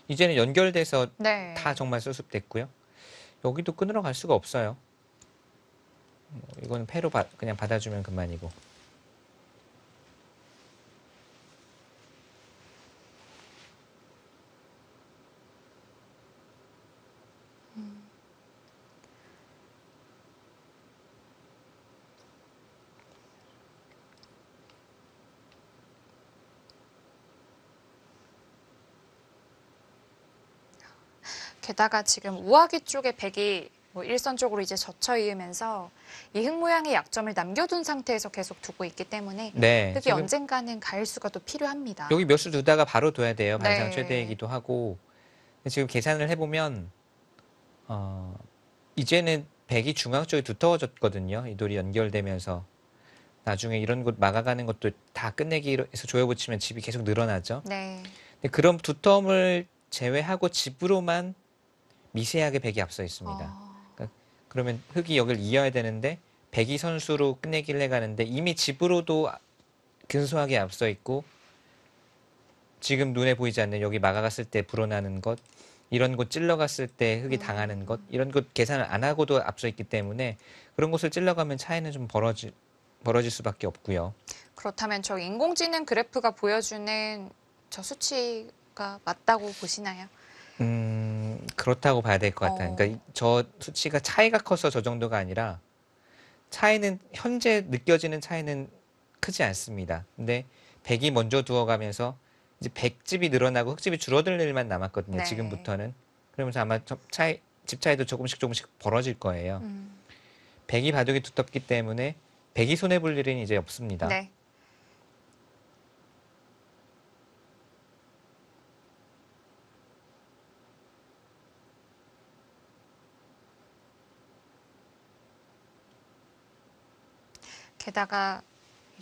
S2: 이제는 연결돼서
S1: 네.
S2: 다 정말 수습됐고요. 여기도 끊으러 갈 수가 없어요. 이거는 패로 그냥 받아주면 그만이고.
S1: 게다가 지금 우아기 쪽에 백이 뭐 일선 쪽으로 이제 젖혀 이으면서 이 흙 모양의 약점을 남겨둔 상태에서 계속 두고 있기 때문에
S2: 네,
S1: 흙이
S2: 지금
S1: 언젠가는 가일수가 또 필요합니다.
S2: 여기 몇 수 두다가 바로 둬야 돼요. 반상
S1: 네.
S2: 최대이기도 하고. 근데 지금 계산을 해보면 이제는 백이 중앙 쪽이 두터워졌거든요. 이 돌이 연결되면서 나중에 이런 곳 막아가는 것도 다 끝내기 해서 조여 붙이면 집이 계속 늘어나죠.
S1: 네.
S2: 근데 그런 두터움을 제외하고 집으로만 미세하게 백이 앞서 있습니다.
S1: 어,
S2: 그러니까 그러면 흙이 여기를 이어야 되는데 백이 선수로 끝내기를 해가는데 이미 집으로도 근소하게 앞서 있고 지금 눈에 보이지 않는 여기 막아갔을 때 불어나는 것 이런 곳 찔러갔을 때 흙이 당하는 것 이런 것 계산을 안 하고도 앞서 있기 때문에 그런 곳을 찔러가면 차이는 좀 벌어질 수밖에 없고요.
S1: 그렇다면 저 인공지능 그래프가 보여주는 저 수치가 맞다고 보시나요?
S2: 그렇다고 봐야 될 것 같아요. 그러니까 저 수치가 차이가 커서 저 정도가 아니라 차이는 현재 느껴지는 차이는 크지 않습니다. 근데 백이 먼저 두어가면서 이제 백집이 늘어나고 흙집이 줄어들 일만 남았거든요.
S1: 네.
S2: 지금부터는. 그러면서 아마 집 차이도 조금씩 벌어질 거예요.
S1: 음,
S2: 백이 바둑이 두텁기 때문에 백이 손해볼 일은 이제 없습니다.
S1: 네. 게다가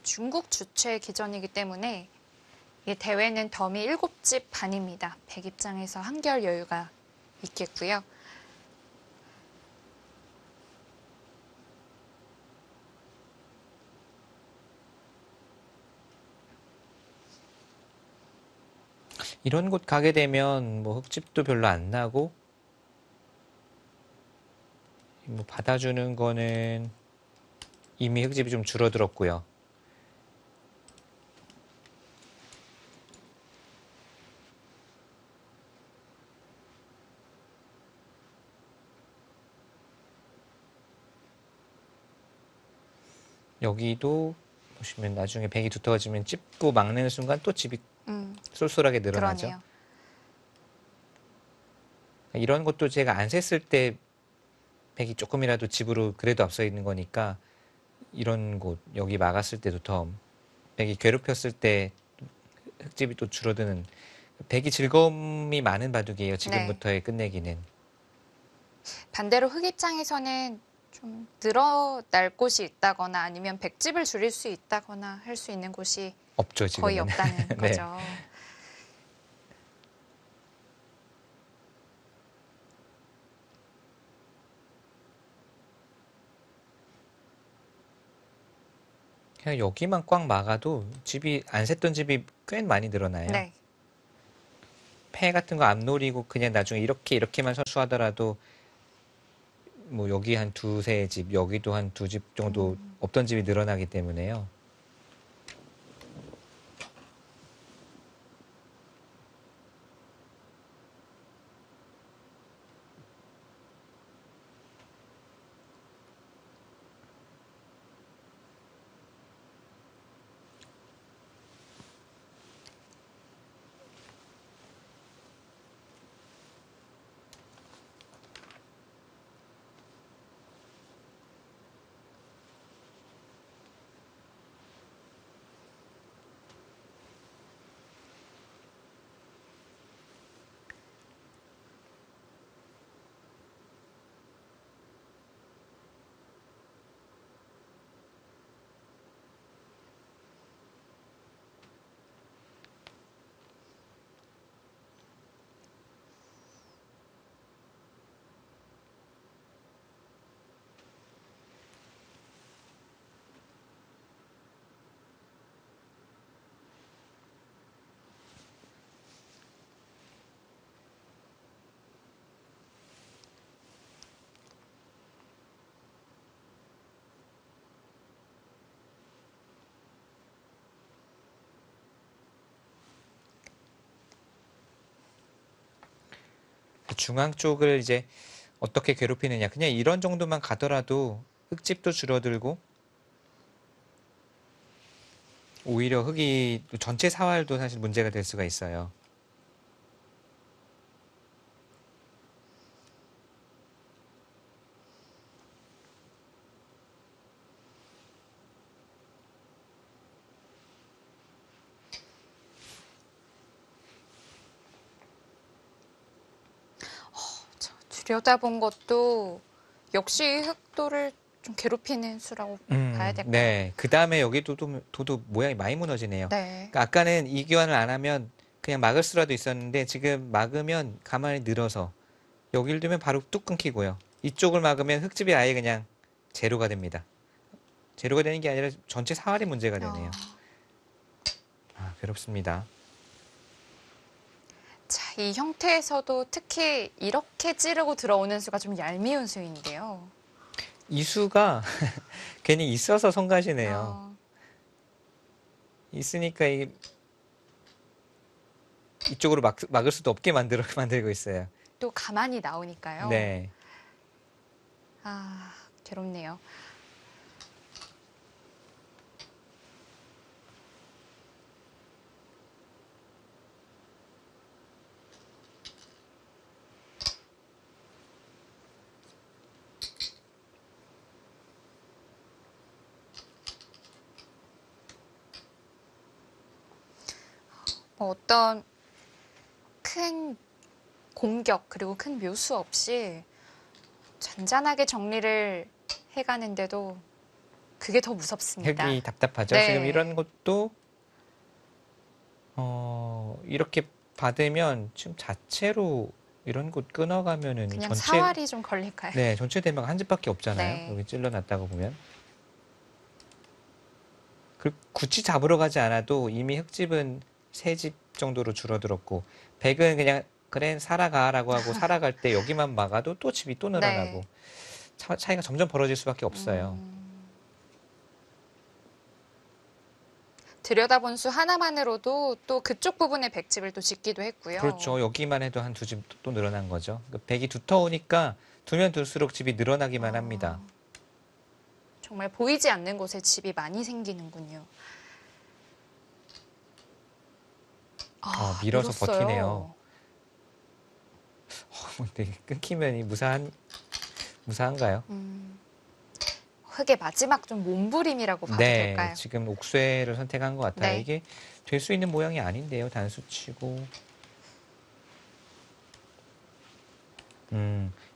S1: 중국 주최 기전이기 때문에 이 대회는 덤이 7집 반입니다. 백 입장에서 한결 여유가 있겠고요.
S2: 이런 곳 가게 되면 뭐 흙집도 별로 안 나고 뭐 받아주는 거는 이미 흙집이 좀 줄어들었고요. 여기도 보시면 나중에 백이 두터워지면 찝고 막는 순간 또 집이 쏠쏠하게 늘어나죠.
S1: 그러네요.
S2: 이런 것도 제가 안 셌을 때 백이 조금이라도 집으로 그래도 앞서 있는 거니까 이런 곳 여기 막았을 때도 덤 백이 괴롭혔을 때 흙집이 또 줄어드는 백이 즐거움이 많은 바둑이에요. 지금부터의 끝내기는.
S1: 반대로 흙 입장에서는 좀 늘어날 곳이 있다거나 아니면 백집을 줄일 수 있다거나 할 수 있는 곳이
S2: 없죠, 지금은.
S1: 거의 없다는
S2: 네.
S1: 거죠.
S2: 그냥 여기만 꽉 막아도 집이 안 샜던 집이 꽤 많이 늘어나요.
S1: 네.
S2: 패 같은 거 안 노리고 그냥 나중에 이렇게만 선수하더라도 뭐 여기 한 두세 집, 여기도 한 두 집 정도 없던 집이 늘어나기 때문에요. 중앙 쪽을 이제 어떻게 괴롭히느냐. 그냥 이런 정도만 가더라도 흙집도 줄어들고 오히려 흙이 전체 사활도 사실 문제가 될 수가 있어요.
S1: 들여다본 것도 역시 흑도를 좀 괴롭히는 수라고 봐야 될까요?
S2: 네. 그 다음에 여기 도도 모양이 많이 무너지네요.
S1: 네.
S2: 그러니까 아까는 이 교환을 안 하면 그냥 막을 수라도 있었는데 지금 막으면 가만히 늘어서 여기를 두면 바로 뚝 끊기고요. 이쪽을 막으면 흙집이 아예 그냥 제로가 됩니다. 제로가 되는 게 아니라 전체 사활이 문제가 되네요. 아, 괴롭습니다.
S1: 자, 이 형태에서도 특히 이렇게 찌르고 들어오는 수가 좀 얄미운 수인데요.
S2: 이 수가 괜히 있어서 성가시네요. 있으니까 이쪽으로 막을 수도 없게 만들고 있어요.
S1: 또 가만히 나오니까요.
S2: 네.
S1: 아, 괴롭네요. 어떤 큰 공격 그리고 큰 묘수 없이 잔잔하게 정리를 해가는데도 그게 더 무섭습니다.
S2: 흙이 답답하죠.
S1: 네.
S2: 지금 이런 것도 이렇게 받으면 지금 자체로 이런 곳 끊어가면은
S1: 그냥
S2: 전체
S1: 사활이 좀 걸릴까요?
S2: 네, 전체 대명 한 집밖에 없잖아요.
S1: 네.
S2: 여기 찔러놨다고 보면. 그 굳이 잡으러 가지 않아도 이미 흙집은 세 집 정도로 줄어들었고 백은 그냥 그래 살아가라고 하고 살아갈 때 여기만 막아도 또 집이 또 늘어나고
S1: 네.
S2: 차이가 점점 벌어질 수밖에 없어요.
S1: 들여다본 수 하나만으로도 또 그쪽 부분에 백집을 또 짓기도 했고요.
S2: 그렇죠. 여기만 해도 한 두 집 또 늘어난 거죠. 그 백이 두터우니까 두면 둘수록 집이 늘어나기만 합니다.
S1: 정말 보이지 않는 곳에 집이 많이 생기는군요.
S2: 밀어서
S1: 밀었어요.
S2: 버티네요. 근데 끊기면 무사한가요?
S1: 흙의 마지막 좀 몸부림이라고 봐도
S2: 네,
S1: 될까요?
S2: 지금 옥쇠를 선택한 것 같아요.
S1: 네.
S2: 이게 될 수 있는 모양이 아닌데요. 단수치고.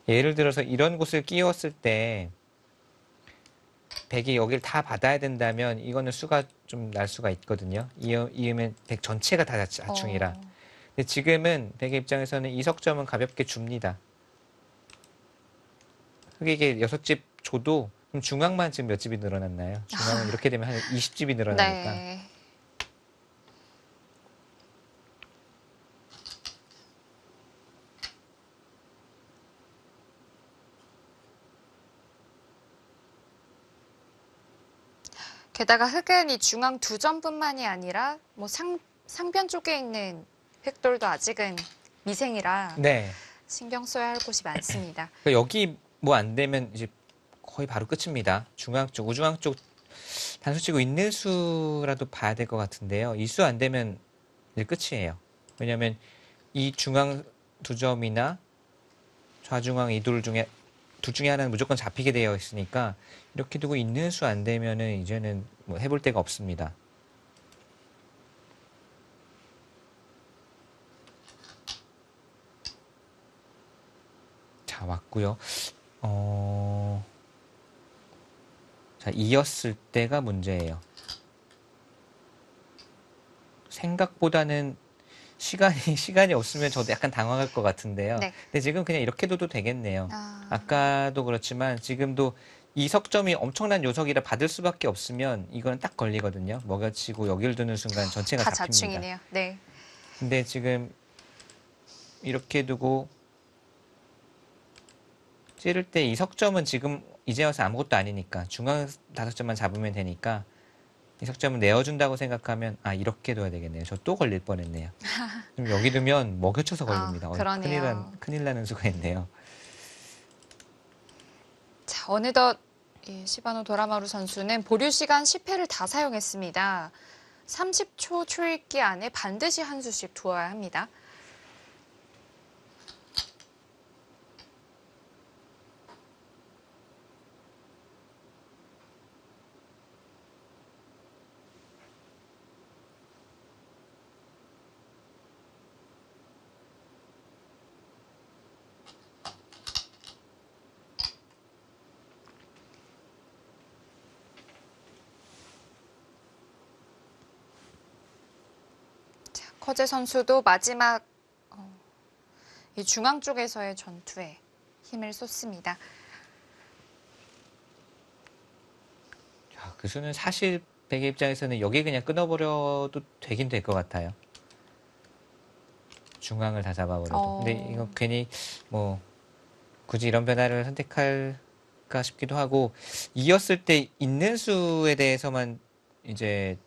S2: 예를 들어서 이런 곳을 끼웠을 때 백이 여기를 다 받아야 된다면 이거는 수가 좀 날 수가 있거든요. 이으면 백 전체가 다 자충이라. 근데 지금은 백의 입장에서는 이 석점은 가볍게 줍니다. 흙에게 6집 줘도 그럼 중앙만 지금 몇 집이 늘어났나요? 중앙은 이렇게 되면 한 20집이 늘어나니까.
S1: 네. 게다가 흙은 이 중앙 두 점뿐만이 아니라 뭐 상변 쪽에 있는 흙돌도 아직은 미생이라
S2: 네.
S1: 신경 써야 할 곳이 많습니다.
S2: 그러니까 여기 뭐 안 되면 이제 거의 바로 끝입니다. 중앙 쪽, 우중앙 쪽 단수 치고 있는 수라도 봐야 될 것 같은데요. 이 수 안 되면 이제 끝이에요. 왜냐하면 이 중앙 두 점이나 좌중앙 이돌 중에 둘 중에 하나는 무조건 잡히게 되어 있으니까 이렇게 두고 있는 수 안 되면은 이제는 뭐 해볼 데가 없습니다. 자, 왔고요. 자, 이었을 때가 문제예요. 생각보다는 시간이 없으면 저도 약간 당황할 것 같은데요.
S1: 네.
S2: 근데 지금 그냥 이렇게 둬도 되겠네요.
S1: 아.
S2: 아까도 그렇지만 지금도 이 석점이 엄청난 요석이라 받을 수밖에 없으면 이건 딱 걸리거든요. 먹여치고 여기를 두는 순간 전체가
S1: 다
S2: 잡힙니다.
S1: 자충이네요. 네.
S2: 근데 지금 이렇게 두고 찌를 때 이 석점은 지금 이제 와서 아무것도 아니니까 중앙 5점만 잡으면 되니까 이 석점을 내어준다고 생각하면 이렇게 둬야 되겠네요. 저 또 걸릴 뻔했네요. 좀 여기 두면 먹여쳐서 걸립니다.
S1: 그러네요.
S2: 큰일 나는 수가 있네요.
S1: 자, 어느덧 이 시바노 도라마루 선수는 보류 시간 10회를 다 사용했습니다. 30초 초읽기 안에 반드시 한 수씩 두어야 합니다. 커제 선수도 마지막 이 중앙 쪽에서의 전투에 힘을 쏟습니다.
S2: 자, 그 수는 사실 백의 입장에서는 여기 그냥 끊어버려도 되긴 될 것 같아요. 중앙을 다 잡아버려도. 근데 이거 괜히 뭐 굳이 이런 변화를 선택할까 싶기도 하고, 이었을 때 있는 수에 대해서만 이제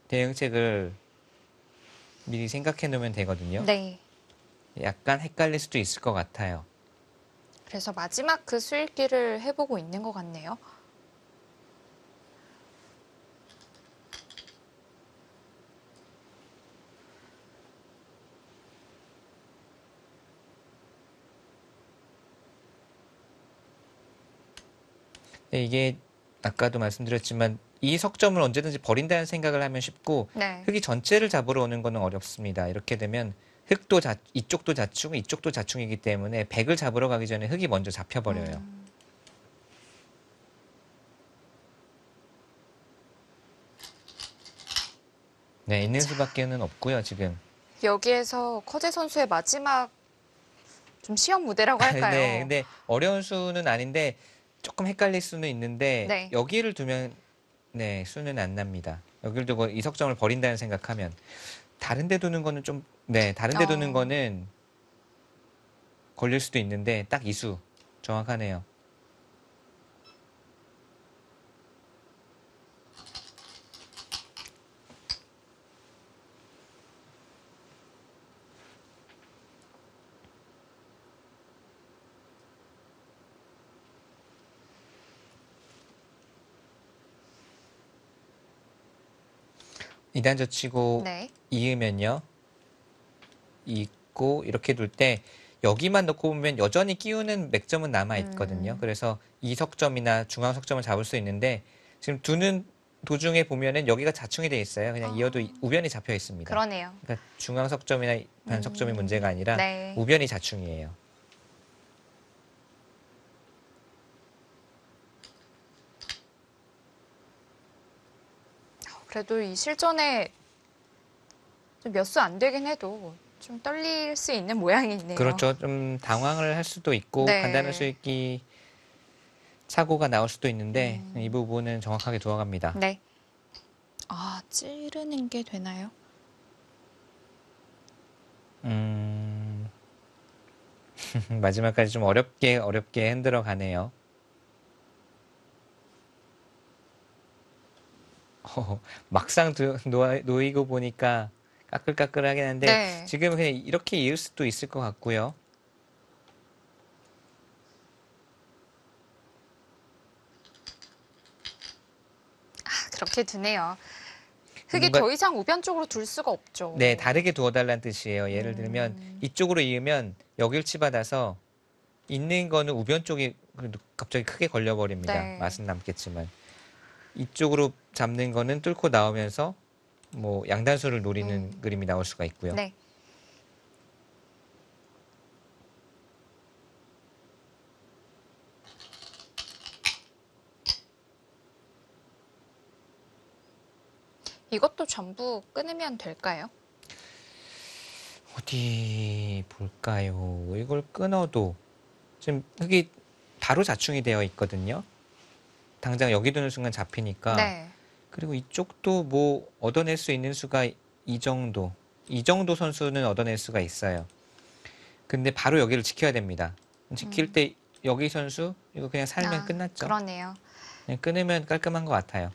S2: 대응책을 미리 생각해 놓으면 되거든요.
S1: 네.
S2: 약간 헷갈릴 수도 있을 것 같아요.
S1: 그래서 마지막 그 수읽기를 해보고 있는 것 같네요.
S2: 근데 이게 아까도 말씀드렸지만 이 석점을 언제든지 버린다는 생각을 하면 쉽고,
S1: 네.
S2: 흙이 전체를 잡으러 오는 거는 어렵습니다. 이렇게 되면 흙도 이쪽도 자충, 이쪽도 자충이기 때문에 백을 잡으러 가기 전에 흙이 먼저 잡혀버려요. 네, 있는 수밖에는 없고요, 지금.
S1: 여기에서 커제 선수의 마지막 좀 시험 무대라고 할까요?
S2: 네, 근데 어려운 수는 아닌데 조금 헷갈릴 수는 있는데
S1: 네.
S2: 여기를 두면 네, 수는 안 납니다. 여기를 두고 이 석점을 버린다는 생각하면 다른 데 두는 거는 좀 네, 다른 데 두는 거는 걸릴 수도 있는데 딱 이 수 정확하네요. 이단 젖히고
S1: 네.
S2: 이으면요. 있고 이렇게 둘 때 여기만 넣고 보면 여전히 끼우는 맥점은 남아 있거든요. 그래서 이 석점이나 중앙 석점을 잡을 수 있는데 지금 두는 도중에 보면은 여기가 자충이 돼 있어요. 그냥 이어도 우변이 잡혀 있습니다.
S1: 그러네요.
S2: 그러니까 중앙 석점이나 반 석점이 문제가 아니라
S1: 네.
S2: 우변이 자충이에요.
S1: 그래도 이 실전에 좀 몇 수 안 되긴 해도 좀 떨릴 수 있는 모양이 있네요.
S2: 그렇죠. 좀 당황을 할 수도 있고
S1: 네.
S2: 간단한 수익기 사고가 나올 수도 있는데 이 부분은 정확하게 두어갑니다.
S1: 네. 아, 찌르는 게 되나요?
S2: 마지막까지 좀 어렵게 흔들어 가네요. 막상 놓이고 보니까 까끌까끌하긴 한데
S1: 네.
S2: 지금 그냥 이렇게 이을 수도 있을 것 같고요.
S1: 그렇게 두네요. 흙이
S2: 뭔가-
S1: 더 이상 우변 쪽으로 둘 수가 없죠.
S2: 네, 다르게 두어달라는 뜻이에요. 예를 들면 이쪽으로 이으면 여길 치받아서 있는 거는 우변 쪽이 그래도 갑자기 크게 걸려버립니다.
S1: 네.
S2: 맛은 남겠지만 이쪽으로 잡는 거는 뚫고 나오면서 뭐 양단수를 노리는 그림이 나올 수가 있고요.
S1: 네. 이것도 전부 끊으면 될까요?
S2: 어디 볼까요? 이걸 끊어도 지금 흙이 바로 자충이 되어 있거든요. 당장 여기 두는 순간 잡히니까.
S1: 네.
S2: 그리고 이쪽도 뭐 얻어낼 수 있는 수가 이 정도 선수는 얻어낼 수가 있어요. 근데 바로 여기를 지켜야 됩니다. 지킬 때 여기 선수 이거 그냥 살면 끝났죠.
S1: 그러네요.
S2: 그냥 끊으면 깔끔한 것 같아요.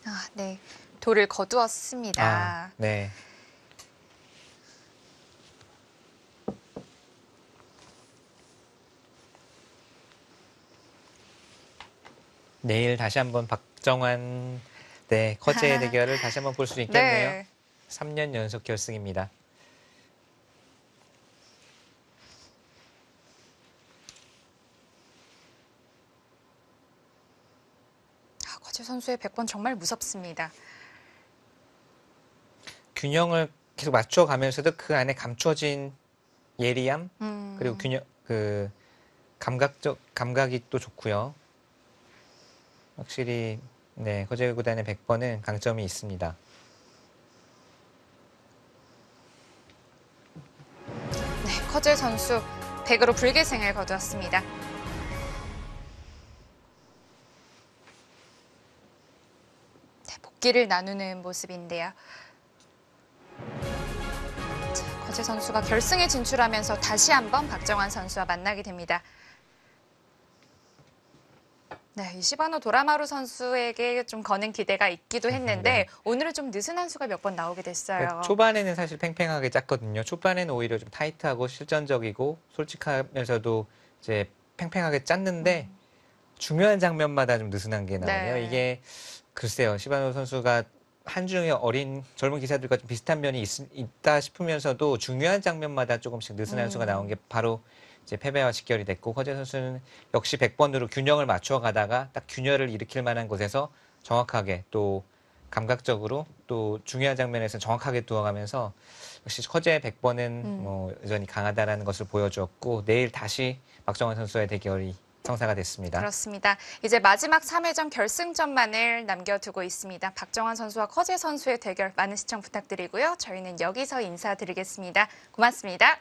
S1: 아, 네. 돌을 거두었습니다.
S2: 네. 내일 다시 한번 박정환 커제 대결을 다시 한번 볼 수 있겠네요.
S1: 네.
S2: 3년 연속 결승입니다.
S1: 커제 선수의 100번 정말 무섭습니다.
S2: 균형을 계속 맞춰가면서도 그 안에 감춰진 예리함 그리고 감각이 또 좋고요. 확실히 네, 거제 구단의 100번은 강점이 있습니다.
S1: 네, 커제 선수 100으로 불계승을 거두었습니다. 네, 복기를 나누는 모습인데요. 자, 거제 선수가 결승에 진출하면서 다시 한번 박정환 선수와 만나게 됩니다. 네, 이 시바노 도라마루 선수에게 좀 거는 기대가 있기도 했는데
S2: 네.
S1: 오늘은 좀 늦은 한 수가 몇 번 나오게 됐어요.
S2: 초반에는 사실 팽팽하게 짰거든요. 초반에는 오히려 좀 타이트하고 실전적이고 솔직하면서도 이제 팽팽하게 짰는데 중요한 장면마다 좀 느슨한 게 나오네요.
S1: 네.
S2: 이게 글쎄요. 시바노 선수가 한중의 어린 젊은 기사들과 좀 비슷한 면이 있다 싶으면서도 중요한 장면마다 조금씩 느슨한 수가 나온 게 바로 이제 패배와 직결이 됐고 허재 선수는 역시 100번으로 균형을 맞춰 가다가 딱 균열을 일으킬 만한 곳에서 정확하게 또 감각적으로 또 중요한 장면에서 정확하게 두어가면서 역시 허재 100번은 뭐 여전히 강하다라는 것을 보여주었고 내일 다시 박정환 선수의 대결이 성사가 됐습니다.
S1: 그렇습니다. 이제 마지막 3회전 결승전만을 남겨두고 있습니다. 박정환 선수와 커제 선수의 대결 많은 시청 부탁드리고요. 저희는 여기서 인사드리겠습니다. 고맙습니다.